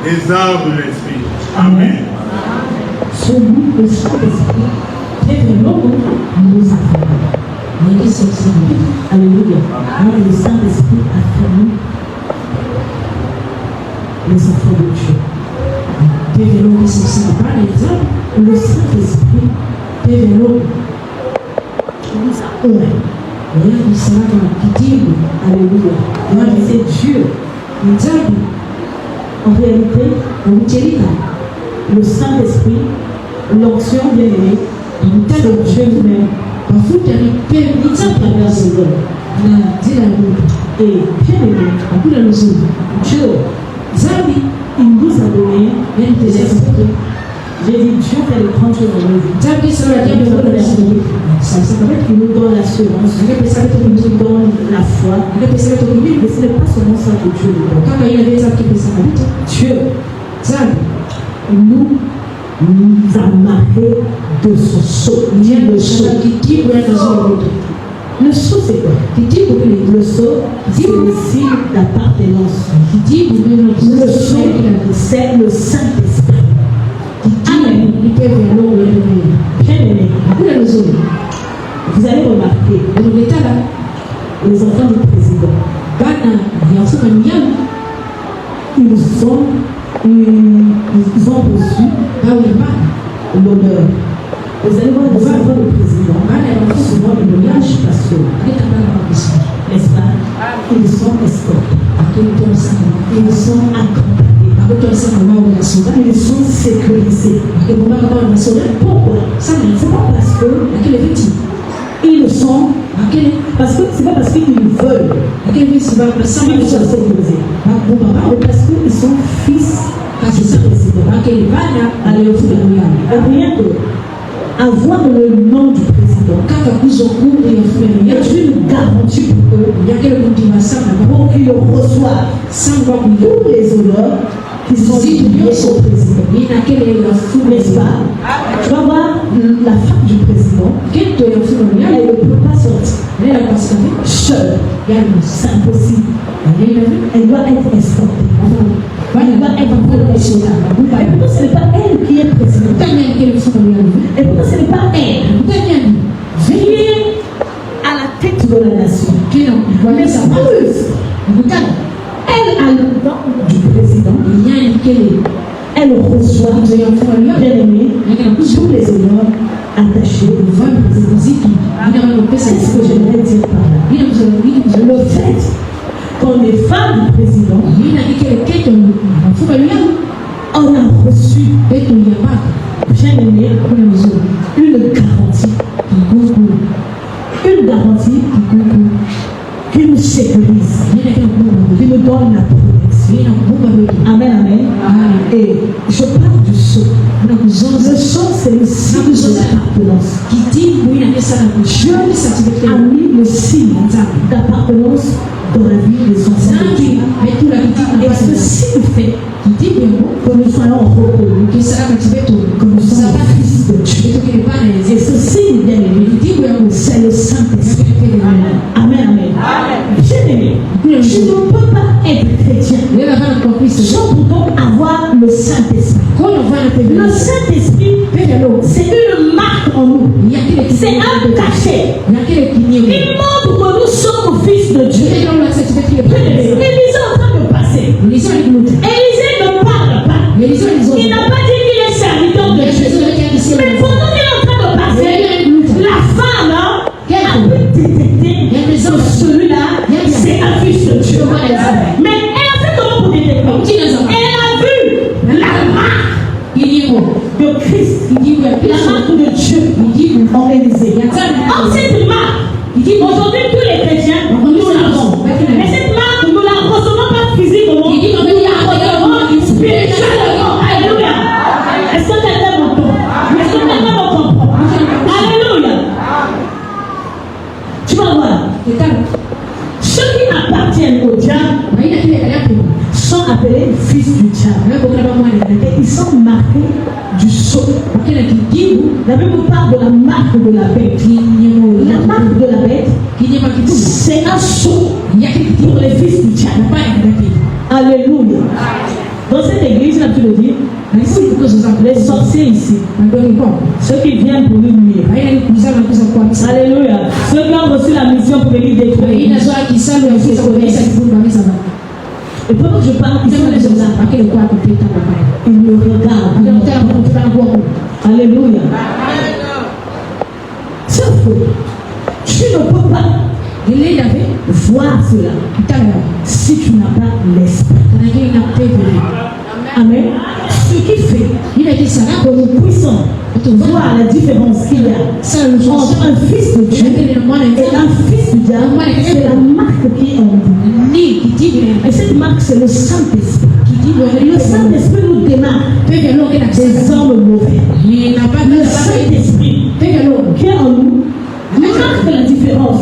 les arts de l'Esprit. Amen. Celui, le Saint-Esprit, est de l'homme, nous a fait. Alléluia. Alors le Saint-Esprit a fermé les enfants de Dieu. Le Saint-Esprit nous a oint. Alléluia. C'est Dieu. En réalité, le Saint-Esprit, l'onction bien-aimée, c'est Dieu lui-même. Et bien-aimé, Dieu, il nous a donné l'esprit. J'ai dit Dieu fait de grandes choses dans nos vies. Il nous donne l'assurance, il nous donne la foi. Mais ce n'est pas seulement ça que Dieu nous donne. Dieu nous a marqué de son sceau. Le sceau. Le sceau, c'est quoi? Le sceau, c'est le signe d'appartenance. Le sceau, c'est le Saint-Esprit. Amen. Bien aimé. Vous allez remarquer les enfants du président. Ils ont reçu l'honneur. Vous allez voir les enfants du président. Souvent ils ne lâchent pas ceux, n'est-ce pas? Ils sont escortés. Ils sont accompagnés. Ils sont sécurisés. Pourquoi? C'est pas parce que ils le sont, parce que c'est pas parce qu'ils veulent qu'ils sont sécurisés, mais parce qu'ils sont fils du président. Rien que avoir le nom du président est une garantie pour eux, pour qu'ils reçoivent tous les honneurs qui sont liés au président. N'est-ce pas? Tu vas voir la femme du président, elle ne peut pas sortir seule. C'est impossible. Elle doit être escortée. Elle doit être protégée. Et pourtant, ce n'est pas elle qui est présidente. Et pourtant, ce n'est pas elle. Veillez à la tête de la nation. Mais plus, elle a le nom du président. Elle reçoit, bien aimé, tous les honneurs attachés au président. C'est ce que j'aimerais dire par là. Le fait qu'on est femme du président, on a reçu, bien aimé, une garantie qui nous sécurise, qui nous donne la protection. Amen, amen. Et je parle du sceau. Le sceau, c'est le signe de l'appartenance. Dieu a mis le signe d'appartenance dans la vie des enfants de Dieu. Et ce signe fait que nous soyons reconnus, que nous sommes fils de Dieu. Et ce signe, bien aimé, c'est le Saint-Esprit. Amen, amen. Bien aimé, tu ne peux pas être chrétien sans pourtant avoir le Saint-Esprit. Le Saint-Esprit, c'est une marque en nous. C'est un cachet. Il montre que nous sommes fils de Dieu. Élisée est en train de passer. Élisée ne parle pas. Il n'a pas dit qu'il est serviteur de Dieu. Mais pendant qu'il est en train de passer, la femme a pu détecter que celui-là, c'est un fils de Dieu. Mais elle a fait comment pour détecter? Elle a vu la marque de Christ, la marque de Dieu en Élisée. Or, cette marque, aujourd'hui, tous les chrétiens, nous l'avons. Mais cette marque, nous ne la recevons pas physiquement, nous la recevons spirituellement. Alléluia. Est-ce que quelqu'un m'entend? Est-ce que quelqu'un me comprend? Alléluia. Tu vas voir. Ceux qui appartiennent au diable sont appelés fils du diable. Et ils sont marqués du sceau. La Bible parle de la marque de la bête. La marque de la bête, c'est un sceau pour les fils du diable. Alléluia. Dans cette église, là, tu le dis, les sorciers ici, ceux qui viennent pour nous nuire. Alléluia. Ceux qui ont reçu la mission pour venir détruire. Et pendant que je parle, ils sont les gens là. Ils me regardent. Alléluia. Sauf que tu ne peux pas voir cela si tu n'as pas l'esprit. Amen. Ce qui fait que nous puissions voir la différence qu'il y a entre un fils de Dieu et un fils du diable, c'est la marque qui est en nous. Et cette marque, c'est le Saint-Esprit. Le Saint-Esprit nous démarque des hommes mauvais. Le Saint-Esprit qui est en nous marque la différence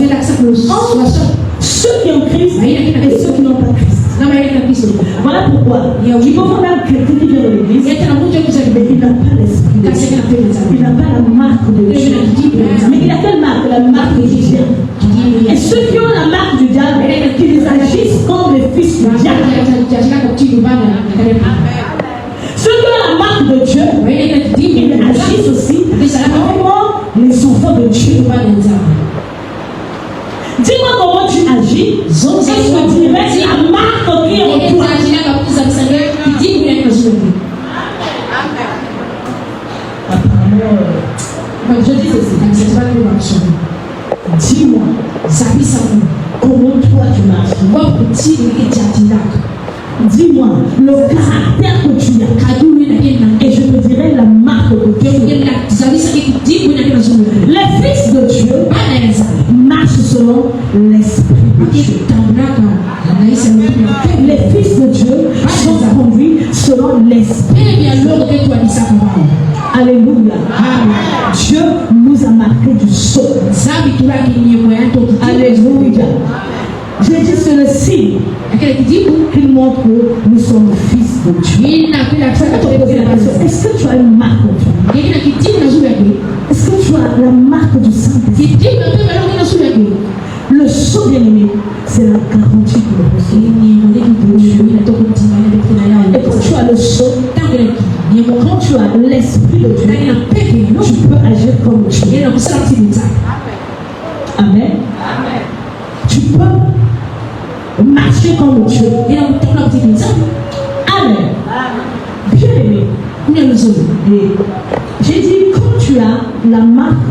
entre ceux qui ont Christ et ceux qui n'ont pas Christ. Voilà pourquoi il faut voir même quelqu'un qui vient de l'église, mais il n'a pas l'esprit. Il n'a pas la marque de Dieu. Mais il a quelle marque? La marque de Dieu. Et ceux qui ont la marque du diable, qui agissent comme les fils du diable. Ceux qui ont la marque de Dieu, ils agissent Dis-moi, comment toi tu marches? Dis-moi le caractère que tu as. Et je te dirai la marque que tu as. Les fils de Dieu marchent selon l'esprit de Dieu. Les fils de Dieu sont conduits selon l'esprit. Alléluia. Dieu nous a marqué du sceau. Alléluia. J'ai dit c'est le signe qu'il montre que nous sommes fils de Dieu. Est-ce que tu as une marque de Dieu? Est-ce que tu as la marque du Saint-Esprit? Le sceau bien-aimé, c'est la garantie pour le Dieu. Et quand tu as le sceau, quand tu as l'esprit de Dieu, tu peux agir comme Dieu. Amen. Tu peux marcher comme Dieu. Amen. Bien aimé. J'ai dit, quand tu as la marque,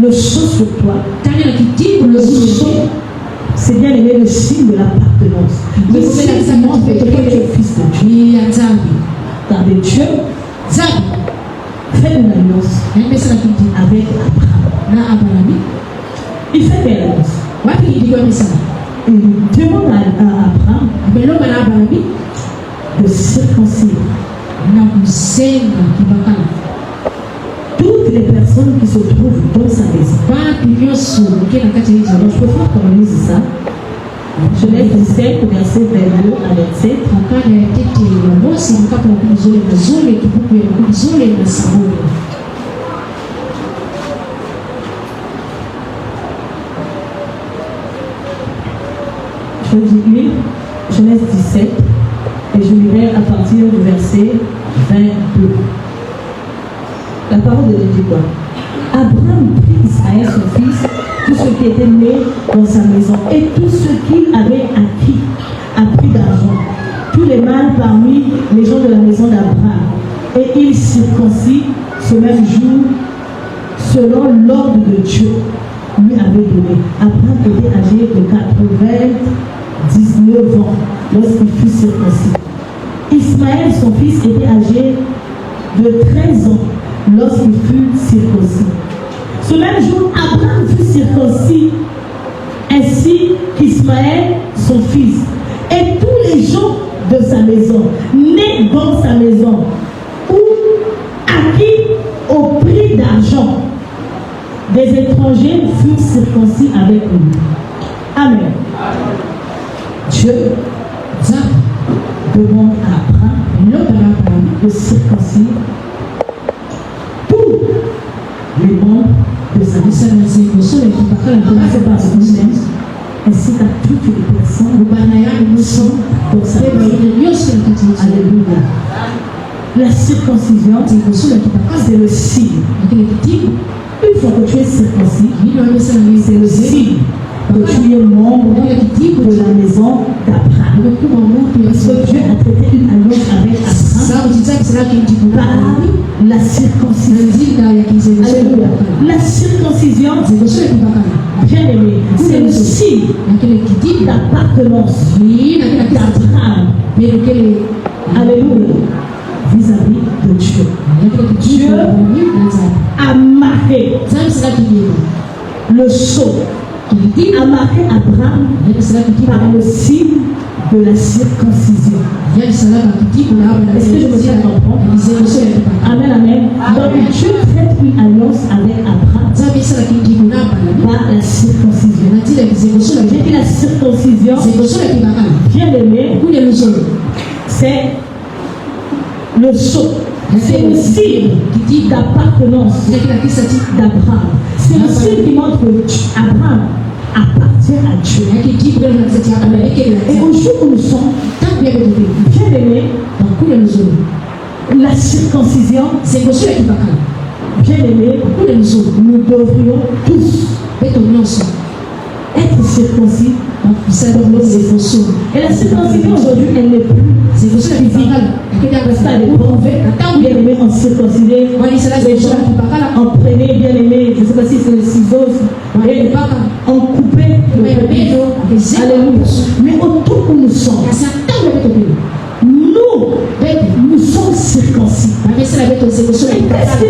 le sceau sur toi, le sceau, c'est bien aimé le signe de l'appartenance. Le signe qui montre que tu es fils de Dieu. Car Dieu fait une alliance avec Abraham. Il fait une alliance. Il demande à Abraham de circoncire toutes les personnes qui se trouvent dans sa maison. Je peux faire qu'on lise ça. Genèse 17, verset 22 à 27. Je lis Genèse 17 et je lirai à partir du verset 22. La parole de Dieu dit quoi? Abraham prit Ismaël son fils, tout ce qui était né dans sa maison et tout ce qu'il avait acquis à prix d'argent, tous les mâles parmi les gens de la maison d'Abraham. Et il circoncit ce même jour selon l'ordre de Dieu lui avait donné. Abraham était âgé de 99 ans lorsqu'il fut circoncis. Ismaël, son fils, était âgé de 13 ans lorsqu'il fut circoncis. Ce même jour, Abraham fut circoncis, ainsi qu'Ismaël, son fils, et tous les gens de sa maison, nés dans sa maison, ou acquis au prix d'argent. Des étrangers furent circoncis avec lui. Amen. Dieu demande à Abraham de circoncire tous les membres de sa maison, ainsi qu'à toutes les personnes qui sont dans sa maison. Alléluia. La circoncision, c'est le signe. Une fois que tu es circoncis, c'est le signe que tu es membre de la maison d'Abraham. Parce que Dieu a traité une alliance avec Abraham par la circoncision. Alléluia. La circoncision, bien aimé, c'est le signe d'appartenance d'Abraham. Alléluia. Vis-à-vis de Dieu. Dieu a marqué le sceau, a marqué Abraham par le signe de la circoncision. Est-ce que je me suis comprendre? Amen, amen. Donc Dieu traite une alliance avec Abraham par la circoncision. J'ai dit la circoncision, bien aimé, c'est le sceau. C'est le signe d'appartenance d'Abraham. C'est le signe qui montre que Abraham appartient à Dieu. Et au jour où nous sommes, bien aimés, la circoncision, bien aimés, nous devrions tous être circoncis, et la circoncision aujourd'hui, elle n'est plus physique. Parce qu'à l'époque, bien aimé, on circoncisait les gens, on prenait, bien aimé, je ne sais pas si c'est les ciseaux, et on coupait le pédé. Alléluia. Mais autour où nous sommes, nous sommes circoncis. Qu'est-ce qui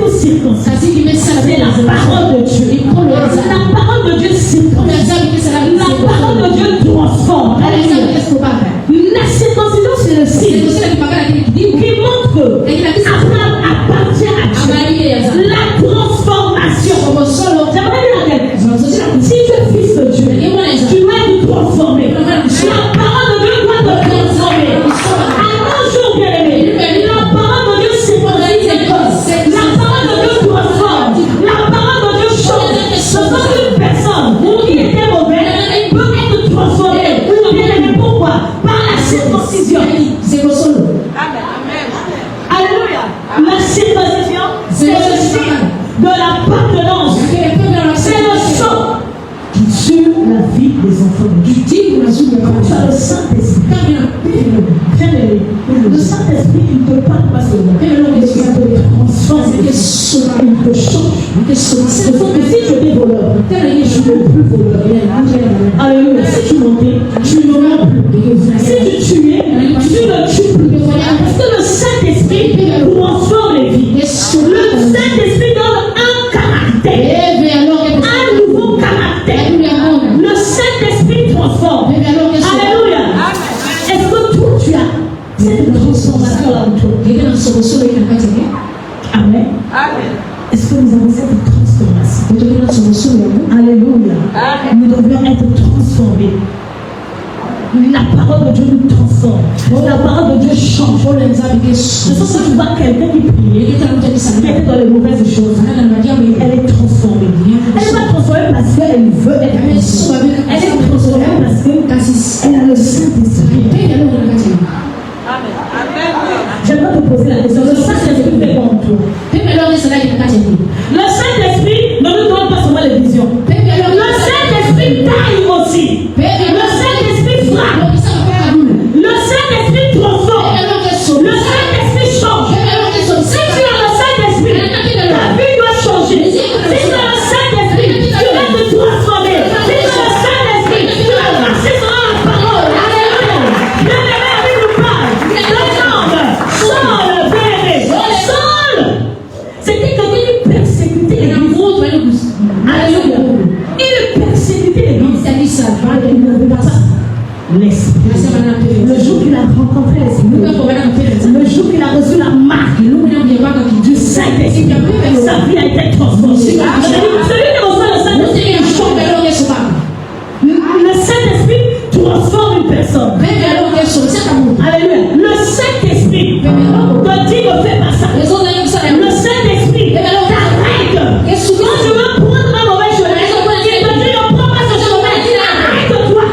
nous circoncis? C'est la parole de Dieu. La parole de Dieu circoncis. La parole de Dieu transforme. La circoncision, c'est le signe qui montre que Abraham appartient à Dieu. La transformation. J'aimerais dire si tu es fils de Dieu, tu dois être transformé. La parole de Dieu doit te transformer. Un jour, bien aimé, la parole de Dieu circoncis les causes. La parole de Dieu transforme. La parole de Dieu change. Ce sont une personne qui était mauvaise peut être transformée. Bien aimé, pourquoi? Par la circoncision. Alléluia. La circoncision, c'est le signe de l'appartenance. C'est le sang qui tue la vie des enfants. Quand tu as le Saint-Esprit, le Saint-Esprit, il ne te parle pas seulement. Il te transforme, il te change. Ce sont que si tu étais voleur, je ne suis plus voleur. Alléluia. Si tu mentais, tu ne mens plus. Si tu tuais, tu ne tues plus. Parce que le Saint-Esprit transforme les vies. Le Saint-Esprit donne un caractère, un nouveau caractère. Le Saint-Esprit transforme. Alléluia. Est-ce que toi tu as cette transformation là en toi? Amen. Est-ce que nous avons cette transformation? Alléluia. Nous devons être transformés. La parole de Dieu nous transforme. La parole de Dieu change. Ce sont que tu vois quelqu'un qui prie, qui était dans les mauvaises choses. Elle est transformée. Elle n'est pas transformée parce qu'elle veut être transformée. Elle est transformée parce qu'elle a le Saint-Esprit. J'aimerais te poser la question. Le Saint-Esprit fait quoi en toi? Le Saint-Esprit ne nous donne pas seulement les visions. Le Saint-Esprit taille aussi. Le Saint-Esprit frappe. Le Saint-Esprit transforme. Le Saint-Esprit change. Si tu as le Saint-Esprit, ta vie doit changer. Si tu as le Saint-Esprit, tu vas te transformer. Si tu as le Saint-Esprit, tu vas marcher selon la parole. Alléluia. Bien-aimé, la Bible nous parle. Saul, bien-aimé. Saul, c'était quelqu'un qui persécutait l'Église. Alléluia. Il persécutait l'Église. Il n'avait pas l'Esprit. Le jour qu'il a rencontré l'Esprit, le jour qu'il a reçu la marque du Saint-Esprit, sa vie a été transformée. Celui qui reçoit le Saint-Esprit, il change. Le Saint-Esprit transforme une personne. Alléluia. Le Saint-Esprit te dit ne fais pas ça. Le Saint-Esprit t'arrête. Quand tu veux prendre ma mauvaise chemin, il te dit ne prends pas ce chemin. Arrête-toi.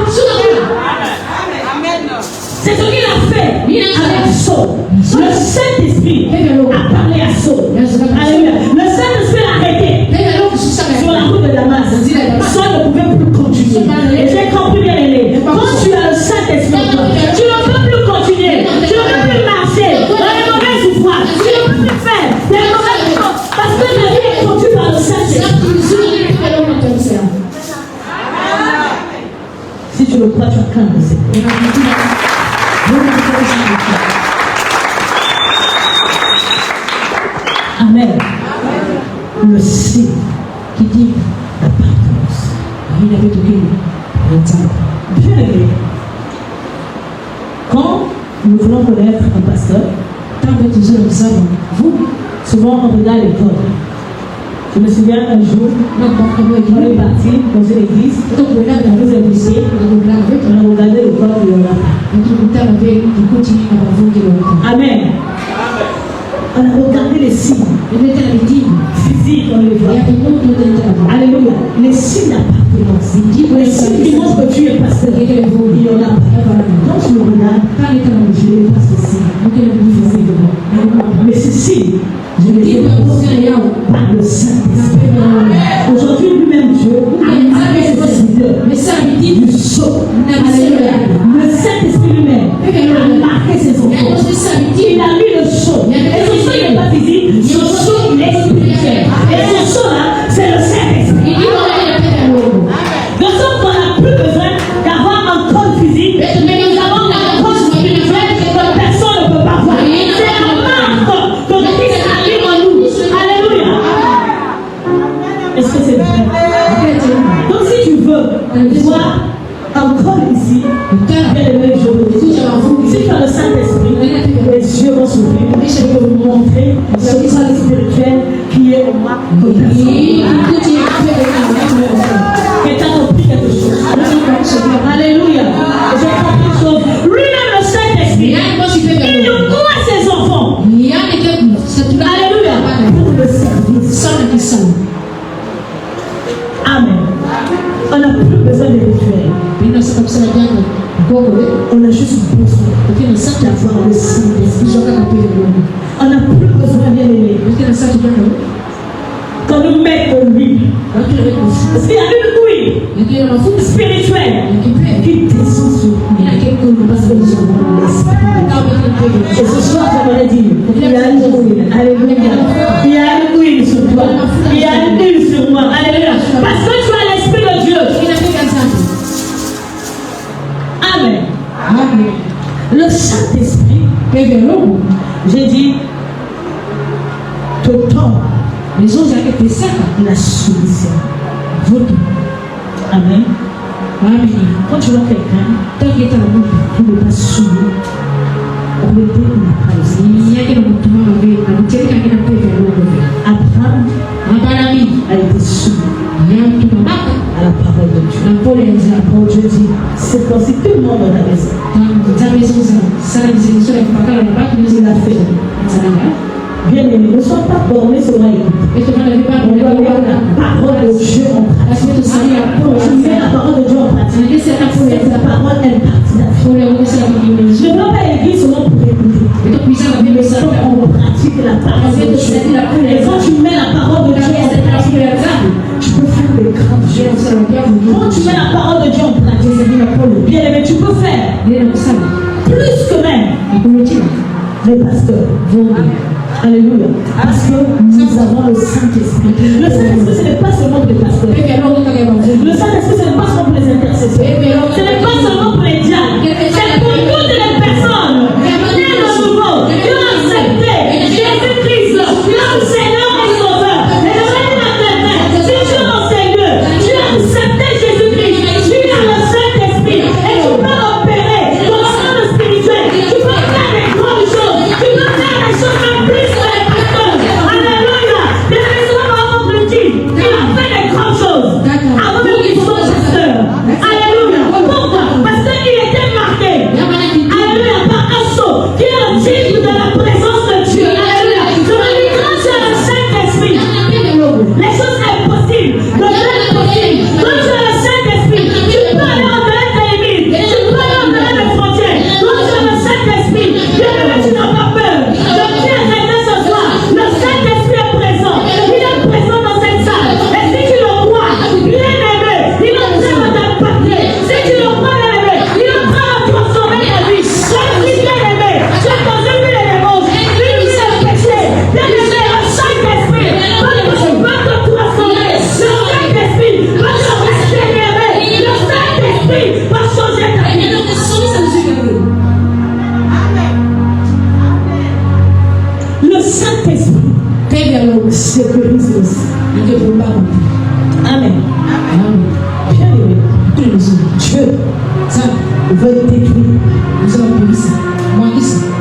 C'est ce qu'il a fait avec Saul. Le Saint-Esprit a parlé à Saul. Alléluia. Le Saint-Esprit l'a arrêté sur la route de Damas. Saul ne pouvait plus continuer. Et j'ai compris bien aimé. Quand tu as le Saint-Esprit, tu ne peux plus continuer. Tu ne peux plus marcher dans les mauvaises ouvrages. Tu ne peux plus faire des mauvaises choses. Parce que la vie est conduite par le Saint-Esprit. Si tu le crois, tu as qu'un de ces. Amen. Le signe qui dit l'appartenance. Il avait tout bien aimé. Quand nous voulons connaître un pasteur, souvent on regarde l'école. Je me souviens un jour, on est parti dans une église, on nous a invités, on a regardé l'école de Yonatan. Amen. On a regardé les signes physiques, on les voit. Alléluia. Les signes d'appartenance. Les signes qui montrent que tu es pasteur. Il y en a. Quand tu me regardes, je n'ai pas ce signe. Mais ce signe, je le dis par le Saint-Esprit. Aujourd'hui, lui-même Dieu, avec ses serviteurs, Amen. On n'a plus besoin de rituels. On a juste besoin d'avoir le Saint-Esprit. On n'a plus besoin d'aimer. Quand nous mettons l'huile, parce qu'il y a une huile spirituelle qui descend sur nous. Parce que nous avons l'Esprit. Et ce soir, j'aimerais dire, il y a une huile. Alléluia. Il y a une huile sur toi. Il y a une huile sur moi. Alléluia. Parce que tu as l'Esprit de Dieu. Amen. Amen. Le Saint-Esprit, j'ai dit, te tend les autres avec la soumission. Amen. Amen. Quand tu vois quelqu'un, tant qu'il est en amour, tu ne peux pas souiller. On peut dire qu'on n'a pas le Abraham a été soumis à la parole de Dieu. La parole de Dieu dit, c'est comme si tout le monde en avait ça. Il a fait. Bien aimé, ne sois pas borné sur la écoute. On doit mettre la parole de Dieu en pratique. Tu mets la parole de Dieu en pratique. Cette parole, elle partit. Je ne vois pas l'église seulement pour écouter. Mais seulement on pratique la parole de Dieu. Et quand tu mets la parole de Dieu en pratique, tu peux faire des grandes choses. Quand tu mets la parole de Dieu en pratique, bien aimé, tu peux faire plus que même les pasteurs. Alléluia. Parce que nous avons le Saint-Esprit. Le Saint-Esprit, ce n'est pas seulement pour les pasteurs. Le Saint-Esprit, ce n'est pas seulement pour les intercesseurs. Ce n'est pas seulement pour les diacres. C'est pour toutes les personnes. Nées de nouveau, qui ont accepté Jésus-Christ, leur Seigneur et Sauveur. Et le règne éternel. Si tu es dans ces lieux, tu as accepté Jésus-Christ. Tu as le Saint-Esprit. Et tu peux opérer ton monde spirituel. Tu peux faire des grandes choses. Tu peux faire des choses même plus. Alléluia. Des raisons avant de dire, il a fait des grandes choses. Avant même qu'il soit pasteur. Alléluia. Pourquoi? Parce qu'il était marqué. Alléluia. Par un sceau qui est le titre de la présence de Dieu. Alléluia. Je me dis, quand tu as le Saint-Esprit, les choses impossibles deviennent possibles. Quand tu as le Saint-Esprit, tu peux aller au-delà des limites. Tu peux aller au-delà des frontières. Quand tu as le Saint-Esprit, bien aimé, tu n'as pas peur. Je tiens à régler ce soir. Le Saint-Esprit est présent. Il est présent dans cette salle. Et si tu le crois, bien aimé, il est en train de t'impacter. Si tu le crois, bien aimé, il est en train de transformer ta vie. Je suis bien aimé. Tu es dans une vie de roses. Une vie de péché. Bien aimé, le Saint-Esprit va te transformer. Le Saint-Esprit va te régénérer. Le Saint-Esprit va changer ta vie. Le Saint-Esprit sécurise aussi. Amen. Bien aimé. Dieu veut détruire.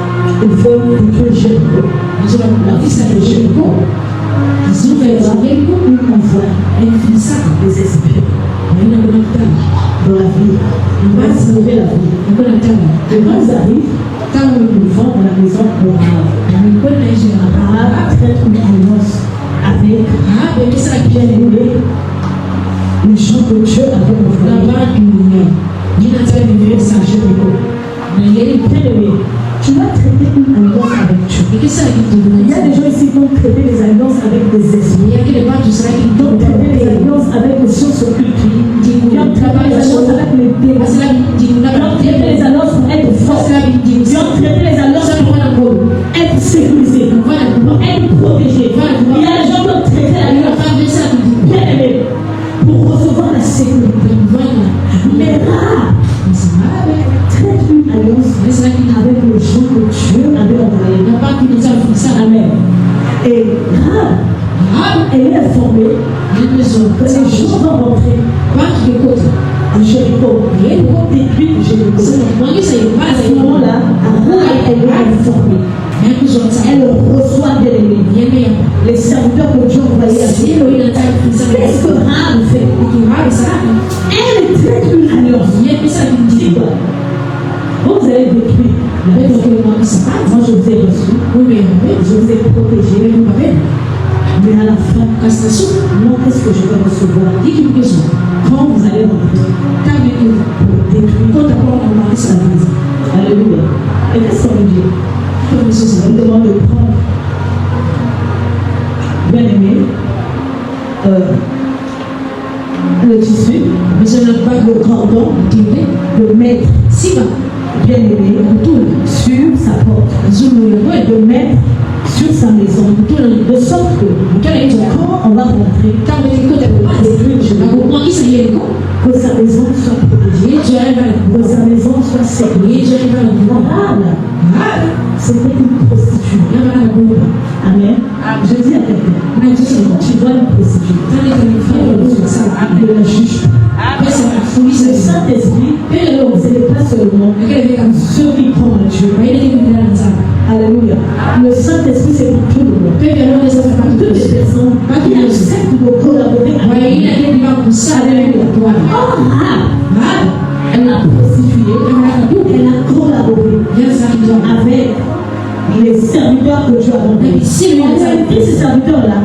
Il veut détruire Jéricho. La vie de Jéricho. Ils ont fait une envoi des esprits dans la vie. Ils vont sauver la vie. Et quand ils arrivent, quand ils vont dans la maison de Rahab traite une alliance avec bien aimé les gens de Dieu avec tu vas traiter une alliance avec Dieu. Il y a des gens ici qui vont traiter des alliances avec des esprits. Qui vont traiter des alliances avec les sciences occultes. Qui vont traiter les alliances avec les démons. Qui vont traiter les alliances pour être forts. Qui vont traiter les alliances pour être sécurisés, pour être protégés. Il y a des gens qui vont traiter l'alliance bien aimé pour recevoir la sécurité. Mais Rahab traite une alliance avec les gens que Dieu avait envoyés. Amen. Et Rahab, elle est informée que les gens vont rentrer à Jéricho. Et ils vont détruire Jéricho. À ce moment-là, Rahab, elle est informée. Elle reçoit bien aimé les serviteurs que Dieu envoyait à Dieu. Qu'est-ce que Rahab fait? Elle traite une alliance. Dis quoi? Vous allez détruire. Moi je vous ai reçu. Je vous ai protégé. Mais à la fin, moi, qu'est-ce que je vais recevoir? Quand vous allez rentrer, pour détruire, quand d'abord on va sa maison. Alléluia. Et qu'est-ce qu'on veut dire? On demande de prendre, bien aimé, le tissu, le cordon, de mettre, bien aimé, sur sa porte, de mettre sur sa maison, de sorte que quand on va rentrer, que sa maison soit protégée, que sa maison soit sécurisée. C'était une prostituée. Amen. Je dis à quelqu'un, tu dois une prostituée. Ne la juge pas. Le Saint-Esprit, ce n'est pas seulement ceux qui croient en Dieu. Alléluia. Le Saint-Esprit, c'est pour tout le monde. Toutes les personnes qui acceptent de collaborer avec lui. Alléluia. Elle a prostitué, elle a collaboré avec les serviteurs que Dieu a donnés. Ces serviteurs-là,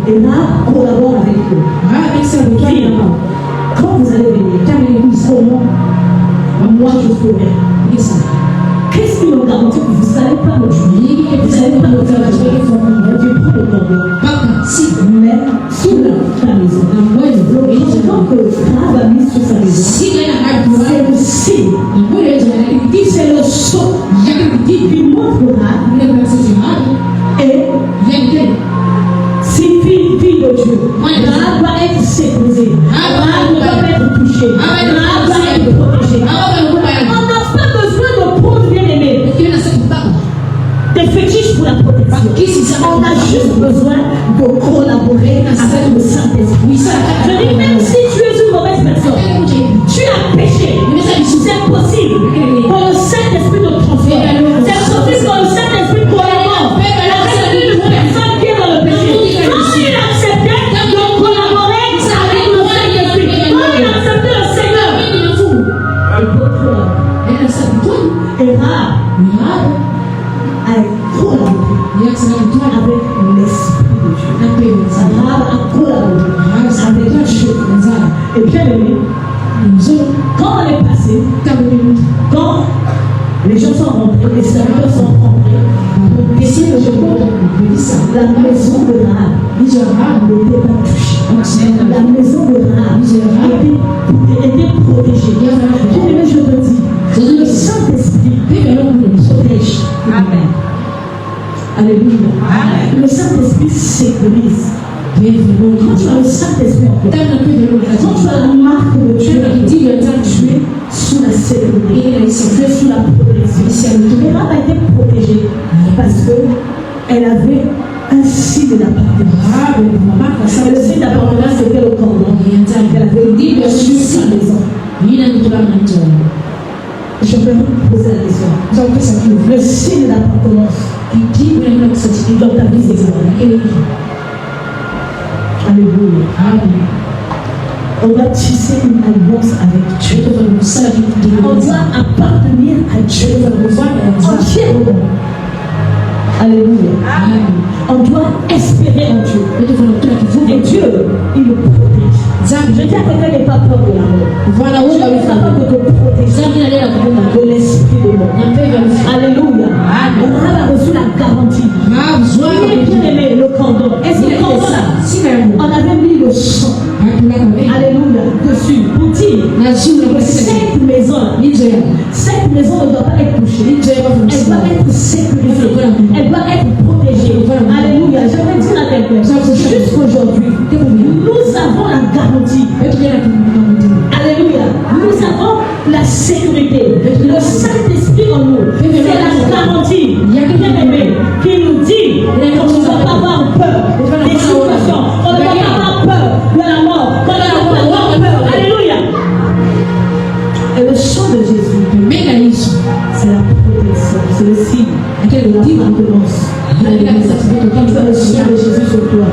elle a collaboré avec eux. Quand vous allez venir, moi je ferai. Qu'est-ce qui me garantit que vous n'allez pas me tuer? Vous n'allez pas me faire la joie? Dieu prend le cordon. Mais sous ta maison. Le cordon que Rahab a mis sur sa maison, c'est le signe. C'est le sceau qui montrera. Et si fille de Dieu, Rahab va être sécurisée. Rahab ne va pas être touchée. Rahab va être protégée. On n'a pas besoin de prendre, bien aimé, des fétiches pour la protection. On a juste besoin de collaborer avec le Saint-Esprit. Je dis, même si tu es une mauvaise personne, tu as péché, c'est possible que le Saint-Esprit te transforme. C'est possible que le Saint-Esprit collabore avec une personne qui est dans le péché. Quand il acceptait de collaborer avec le Saint-Esprit, quand il acceptait le Seigneur, et Rahab a collaboré avec l'Esprit de Dieu. Rahab a collaboré avec Dieu. Et bien aimé, quand on est passé, quand les gens sont rentrés, les serviteurs sont rentrés, la maison de Rahab n'était pas touchée. La maison de Rahab était protégée. Bien aimé, je te dis, le Saint-Esprit protège. Amen. Alléluia. Le Saint-Esprit sécurise. Quand tu as le Saint-Esprit, quand tu as la marque de Dieu, tu es sous la sécurité, tu es sous la protection. Rahab a été protégée parce qu'elle avait un signe d'appartenance. Et le signe d'appartenance, c'était le cordon. Elle avait dit sur sa maison. Je vais vous poser la question. Le signe d'appartenance, dans ta vie, c'est quoi? Alléluia. On doit tisser une alliance avec Dieu. On doit appartenir à Dieu entièrement. Alléluia. On doit espérer en Dieu. Et Dieu, il le protège. Je dis à quelqu'un qui n'est pas peur de la mort. Dieu est capable de te protéger de l'esprit de mort. Alléluia. Rahab a reçu la garantie. Il est bien aimé, le cordon. Est-ce que le cordon, on avait mis le sang, alléluia, dessus pour dire que cette maison ne doit pas être touchée. Elle doit être sécurisée. Elle doit être protégée. Alléluia. J'aimerais dire à quelqu'un, jusqu'aujourd'hui, nous avons la garantie. Alléluia. Nous avons la sécurité. Le Saint-Esprit en nous. C'est la garantie. Bien aimé, qui nous dit qu'on ne doit pas avoir peur des situations. On ne doit pas avoir peur de la mort. On ne doit pas avoir peur. Alléluia. Et le sang de Jésus, c'est la protection. C'est le signe. Quel l'appartenance. Quand tu as le sang de Jésus sur toi,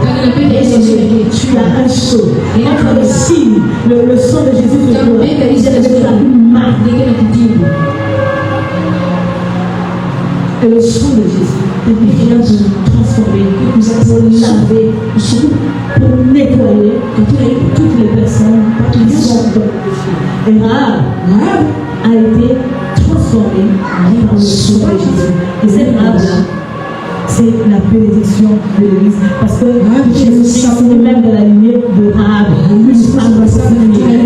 tu as un sceau. Et quand tu as le signe, le sang de Jésus sur toi, tu as une marque. Et le sang de Jésus Il vient vous transformer, vous laver, pour nettoyer toutes les personnes qui sont dans le défi. Et Rahab a été transformée par le sang de Jésus. Et cette Rahab-là, c'est la bénédiction de l'Église. Parce que Jésus est même de la lignée de Rahab.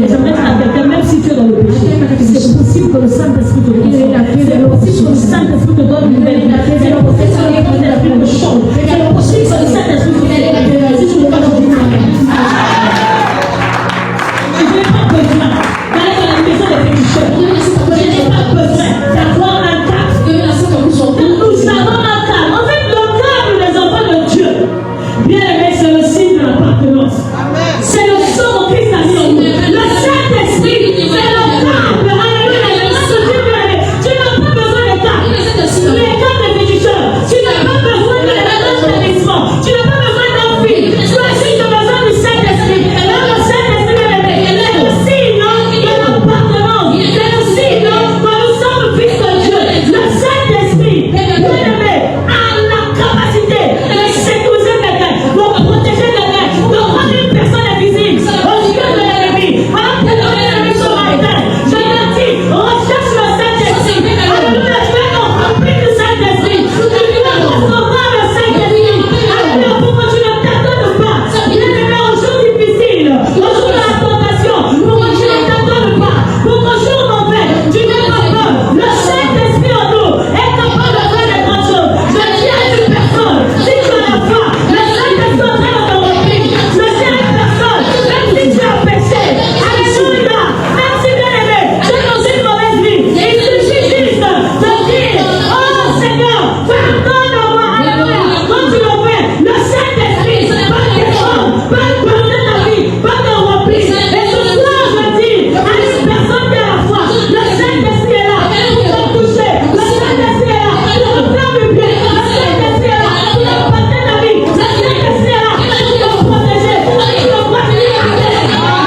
J'aimerais dire à quelqu'un, même si tu es dans le péché, c'est possible que le Saint-Esprit te transforme. C'est possible que le Saint-Esprit te donne une nouvelle vie. C'est possible que le Saint-Esprit te change. C'est possible que le Saint-Esprit te donne. Si tu ne veux pas changer, je n'ai pas besoin d'aller dans la maison des pécheurs. Je n'ai pas besoin d'avoir un cadre. Nous avons un cadre. En fait, le cadre des enfants de Dieu, bien aimé, c'est le signe de l'appartenance. C'est le sang de Christ à nous. Le Saint-Esprit, c'est le cadre. Alléluia. Tu n'as pas besoin de cadre. Les cadres des pécheurs. Tu n'as pas besoin de l'établissement. Tu n'as pas besoin d'un fil. Tu as juste besoin du Saint-Esprit. Et là, le Saint-Esprit est le signe de l'appartenance. C'est le signe que nous sommes fils de Dieu. Le Saint-Esprit, bien-aimé, a la capacité de sécuriser quelqu'un, de protéger quelqu'un, de rendre une personne invisible aux yeux de l'ennemi. Alors que l'ennemi sera éteint. Je te dis, recherche le Saint-Esprit. Alléluia, tu es rempli du Saint-Esprit. Tu vas recevoir le Saint-Esprit. Alléluia, pourquoi tu ne t'attends pas? Bien-aimé, au jour difficile, au jour de la tentation, pourquoi tu ne t'attends pas? Pour qu'au jour mauvais, tu n'aies pas peur. Le Saint-Esprit en nous est capable de faire des grandes choses. Je dis à une personne, si tu as la foi, le Saint-Esprit est en train de te remplir. Je dis à une personne, même si tu as péché, alléluia, même si bien aimé, tu es dans une mauvaise vie, il suffit juste de dire, oh Seigneur, pardonne-moi, alléluia. Quand tu le fais, le Saint-Esprit va descendre, va pardonner ta vie, va te remplir. Et ce soir, je dis à une personne qui a la foi, le Saint-Esprit est là pour te toucher. Le Saint-Esprit est là pour te faire du bien. Le Saint-Esprit est là pour te porter ta vie. Le Saint-Esprit est là pour te protéger. Tu ne crois pas dire Amen.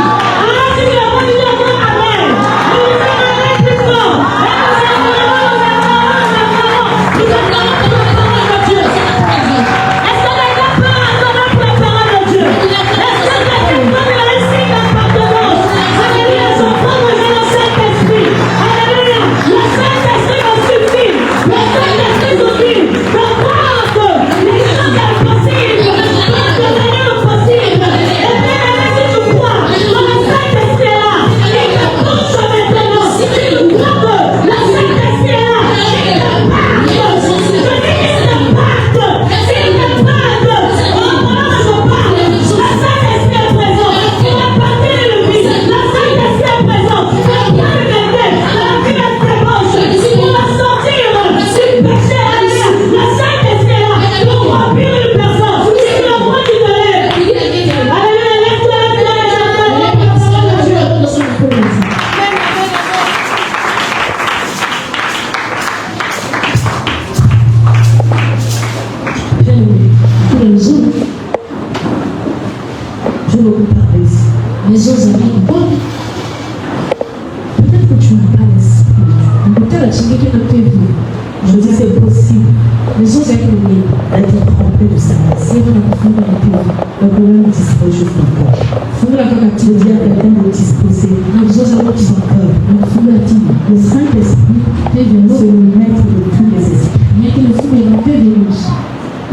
Ah, si tu ne crois pas dire Amen. Nous disons Amen plus fort. Nous acclamons pour la parole de Dieu. Est-ce qu'on n'a pas peur à acclamer pour la parole de Dieu? Est-ce que quelqu'un peut me laisser l'appartenance? Alléluia, je prends le Saint-Esprit. Alléluia, le Saint-Esprit me suffit. Le Saint-Esprit suffit. Je crois que les choses sont possibles. Parce que rien n'est possible. Et bien aimé, si tu crois que le Saint-Esprit est là, il te touche maintenant. Si tu crois que le Saint-Esprit est là, il te parle. Je dis qu'il te parle. S'il te parle, oh, pendant que je parle, le Saint-Esprit est présent. Il a parlé de lui. Le Saint-Esprit est présent. Il a parlé de quelqu'un. La vie est très proche. Pour la sortir du péché, alléluia. Le Saint-Esprit est là pour remplir une personne. Si tu le vois, tu te lèves. Alléluia, lève-toi, lève-toi, lève-toi. La parole de Dieu. Bien-aimé, tous les jours, je veux vous parler ici. Les autres amis, bon, peut-être que tu n'as pas l'esprit. Je dis c'est possible. Les autres amis d'être trempés de sa race. Le problème dispose juste encore. Je dis à quelqu'un de disposer. Les autres amis qui sont peur. Le Saint-Esprit c'est le maître de tous les esprits.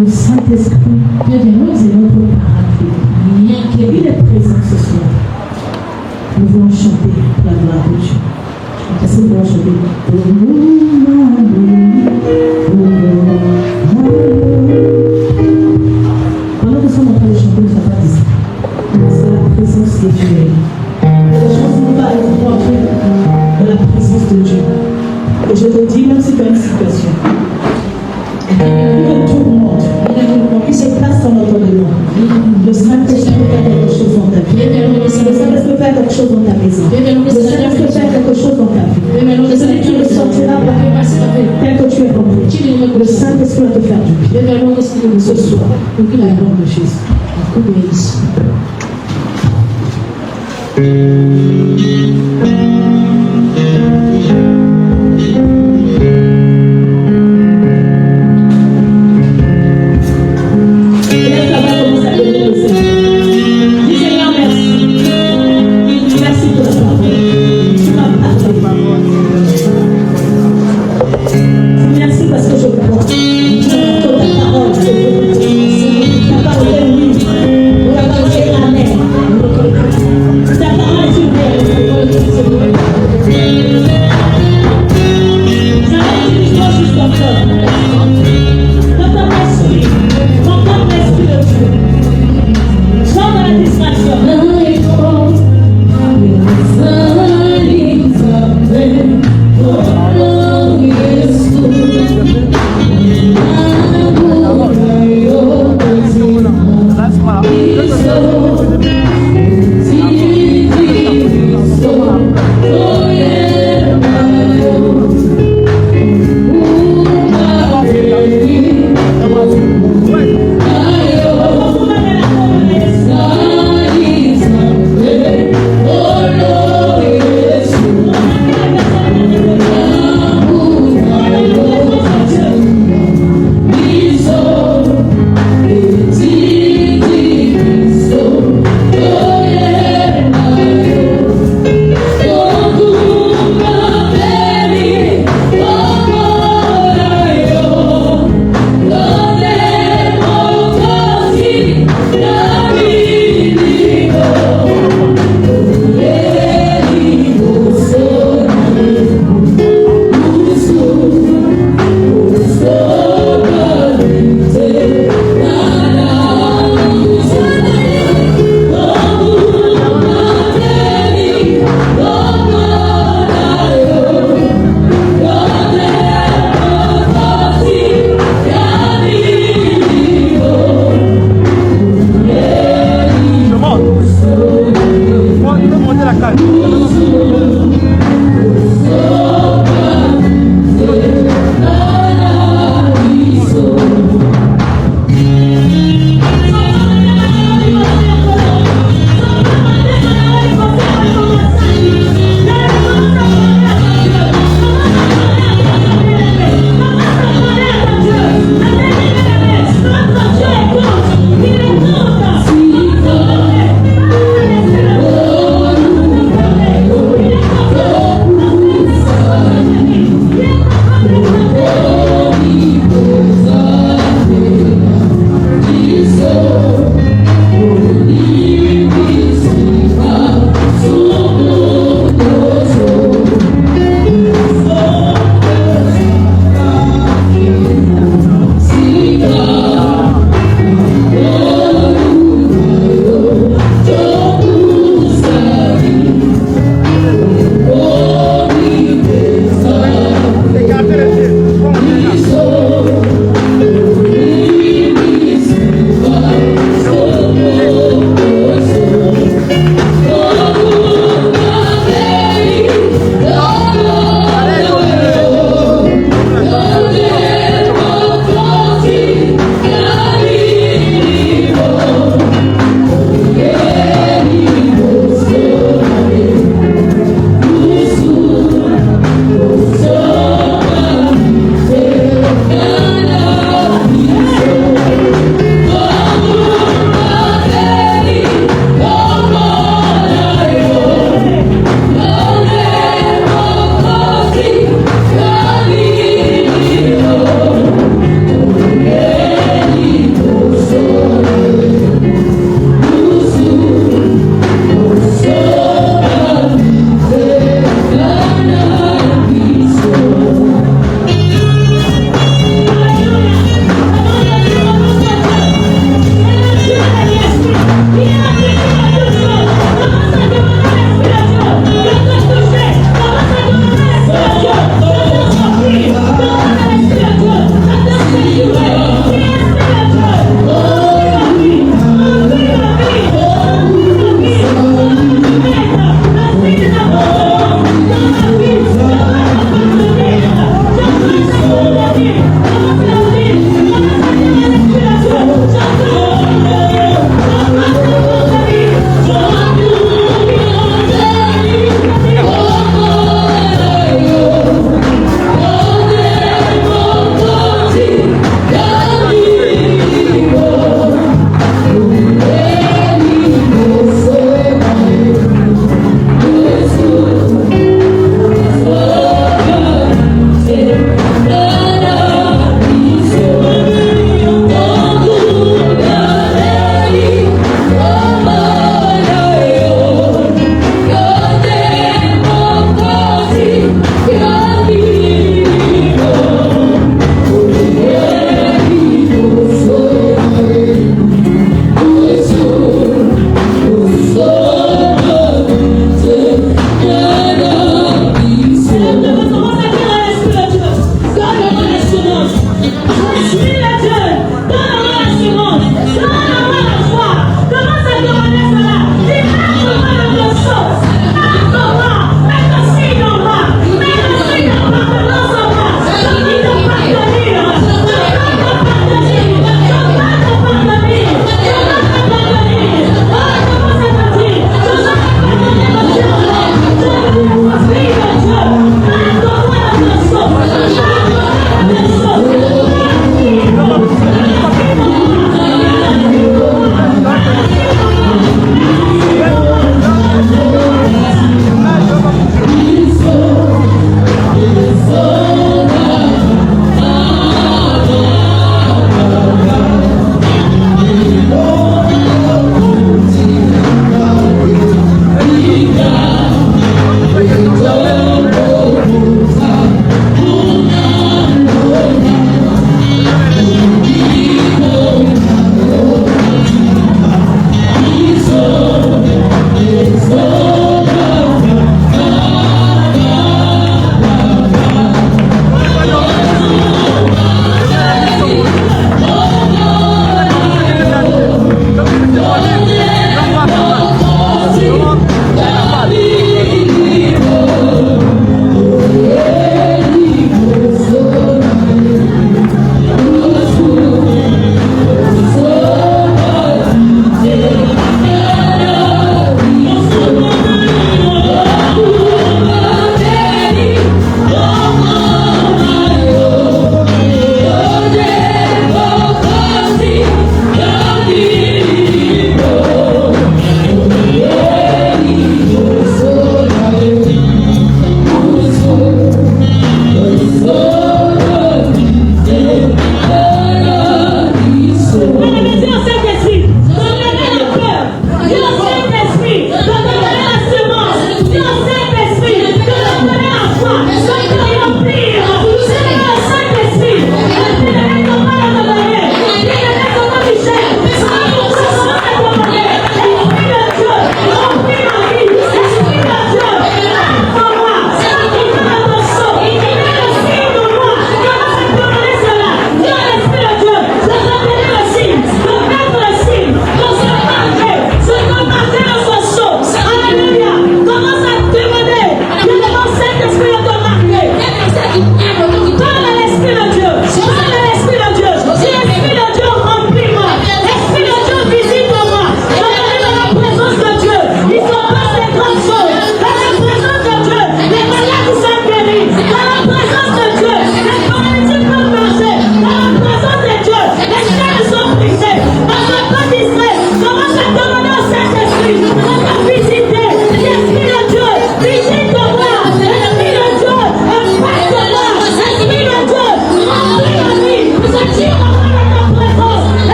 Le Saint-Esprit c'est notre paraclet. Il est présent ce soir. Nous voulons chanter la gloire de Dieu. Est-ce que nous voulons chanter? Pendant que nous sommes en train de chanter, ne sois pas distrait. C'est la présence de Dieu. Les choses ne vont pas être rentrées dans la présence de Dieu. Et je te dis, même si tu as une situation, il tourmente, il se place dans notre dedans. Le Saint-Esprit peut faire quelque chose dans ta vie. Le Saint-Esprit peut faire quelque chose dans ta maison. Le Saint-Esprit peut faire quelque chose dans ta vie. Le Saint-Esprit tu le sortiras tel que tu es rempli. Le Saint-Esprit va te faire du bien. Ce soir, pour que la gloire de Jésus.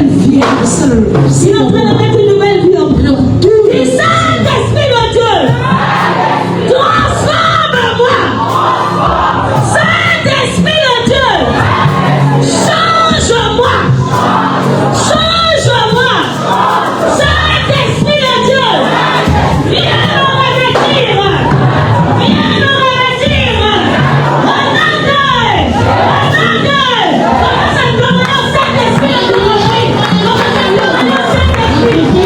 nouvelle vie. Il est en train de mettre une nouvelle vie en toi. Et Saint-Esprit de Dieu, transforme-moi. Saint-Esprit de Dieu, change-moi. Change-moi. Saint-Esprit de Dieu, viens nous revêtir. Viens nous revêtir. Regardez. Commence à demander au Saint-Esprit de nous revêtir. Commence à demander au Saint-Esprit.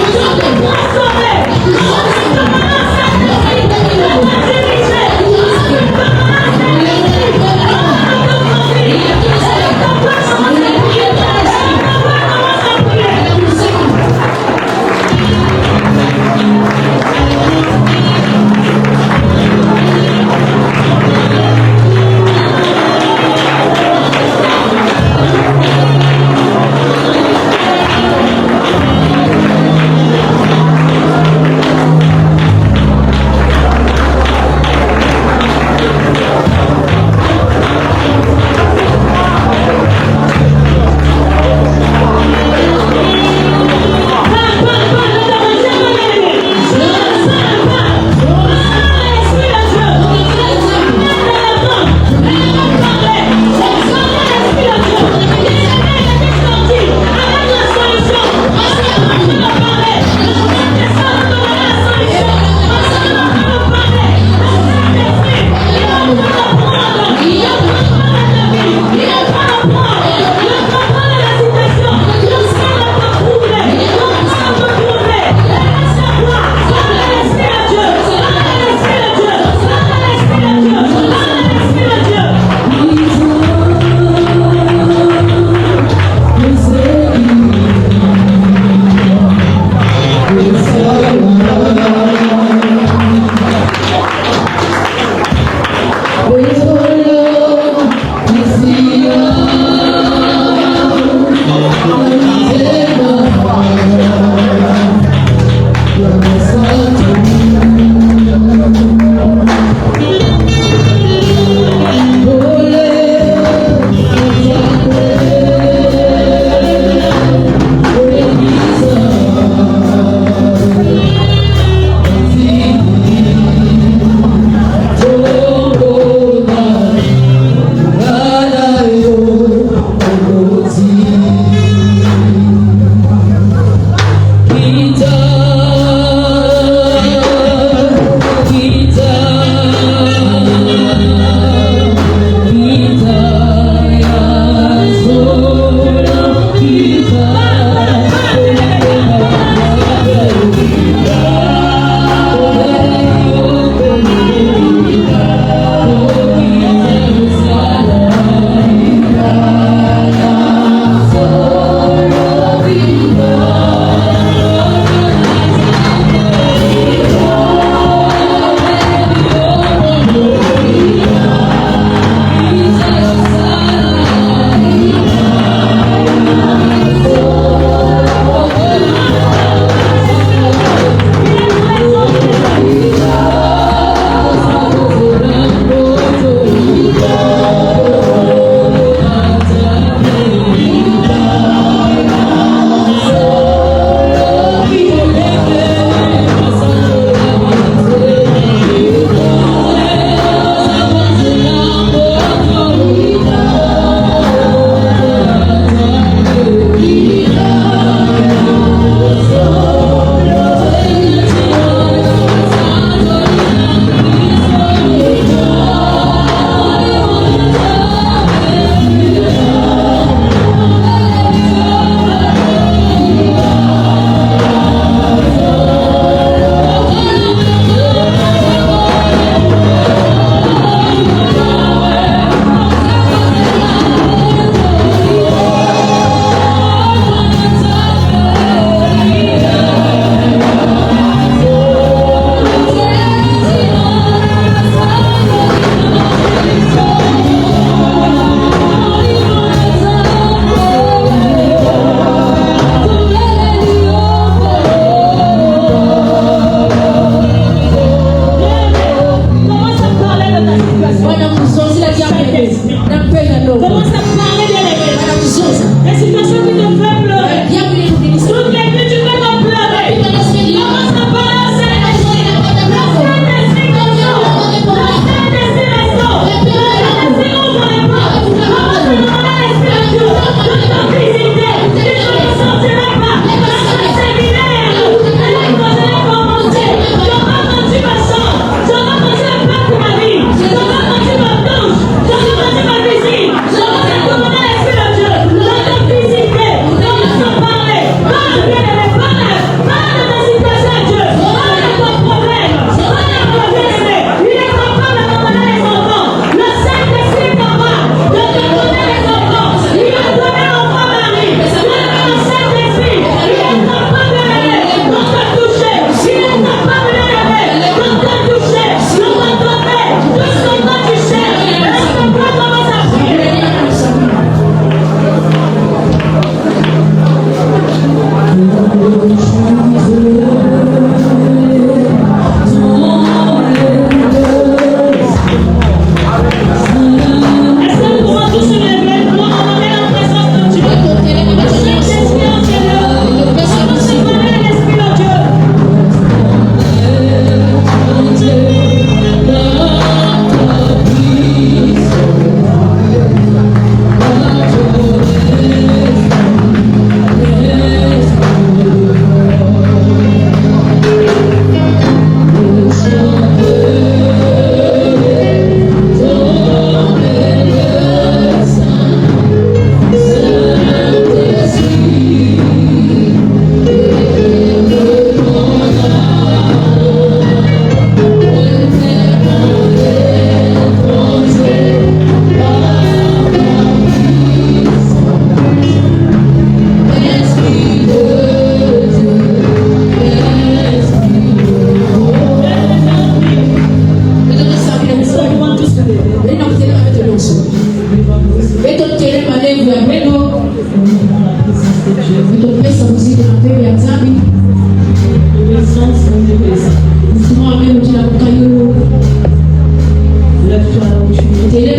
Lève-toi là où tu es.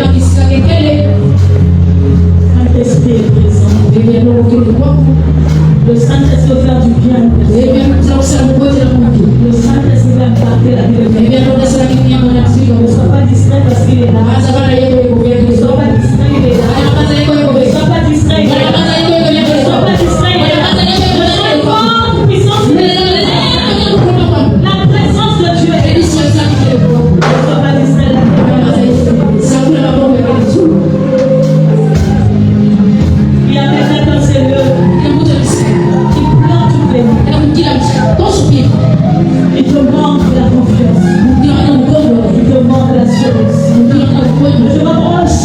Saint-Esprit est présent. Le Saint-Esprit va faire du bien. Le Saint-Esprit va impacter la vie de quelqu'un. Ne sois pas distrait parce qu'il est là. Ne sois pas distrait, il est là. Ne sois pas distrait, il est là. Ne sois pas distrait, il est là. Je sens une forte puissance de Dieu. La présence de Dieu est là. Ne sois pas distrait. Il y a quelqu'un dans ces lieux qui pleure toutes les nuits. Il te manque la confiance. Il te manque l'assurance. Je m'approche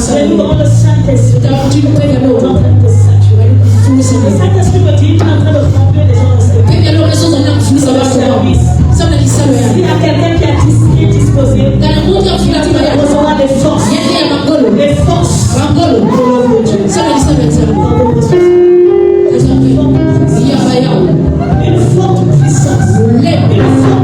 C'est nous le Saint-Esprit. Tu es en train de te saturer. Le Saint-Esprit continue en train de remplir les gens dans cette vie. S'il y a quelqu'un qui est disposé, il recevra des forces. Des forces pour l'œuvre de Dieu. Une forte puissance. Oh, tu seras étonné de ce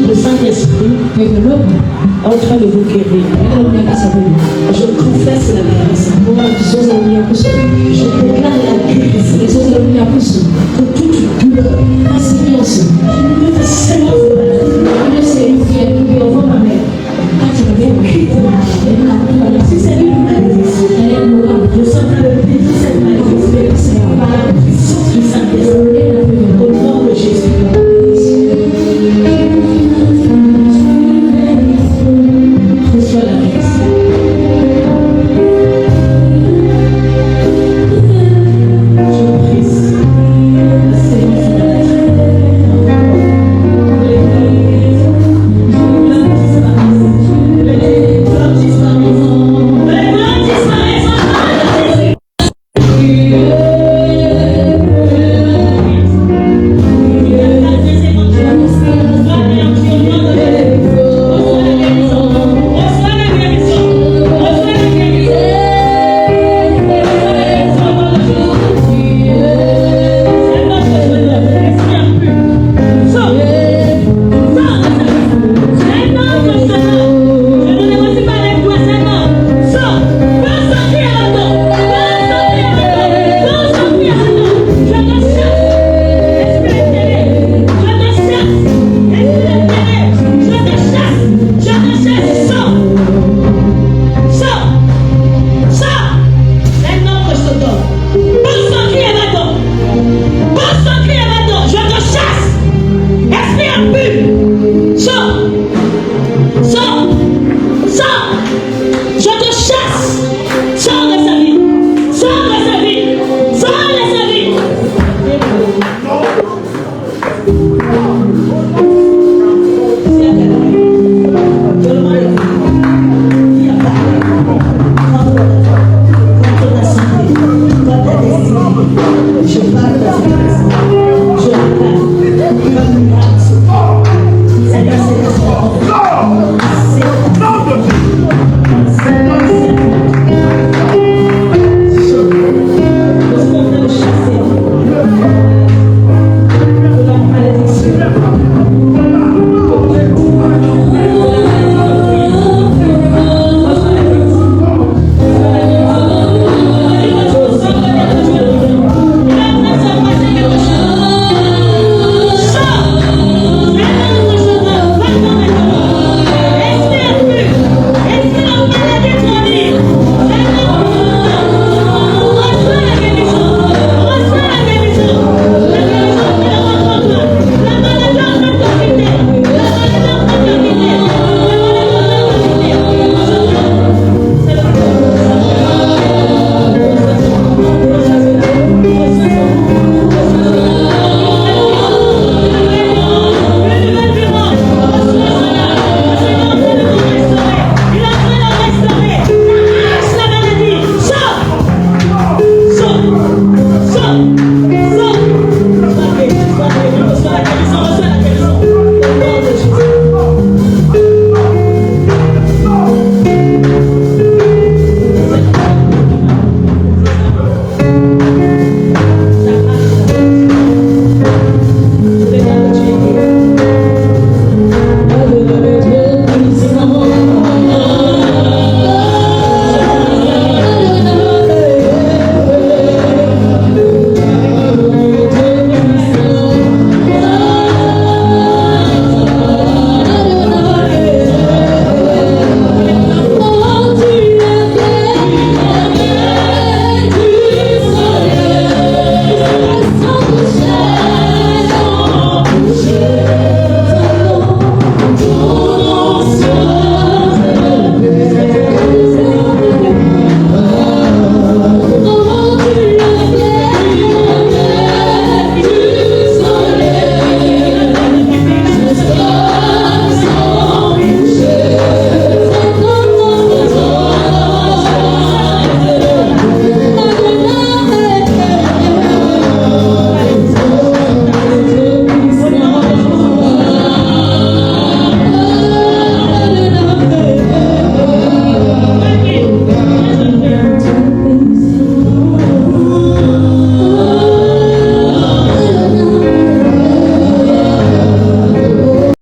que Saint-Esprit. Je suis en train de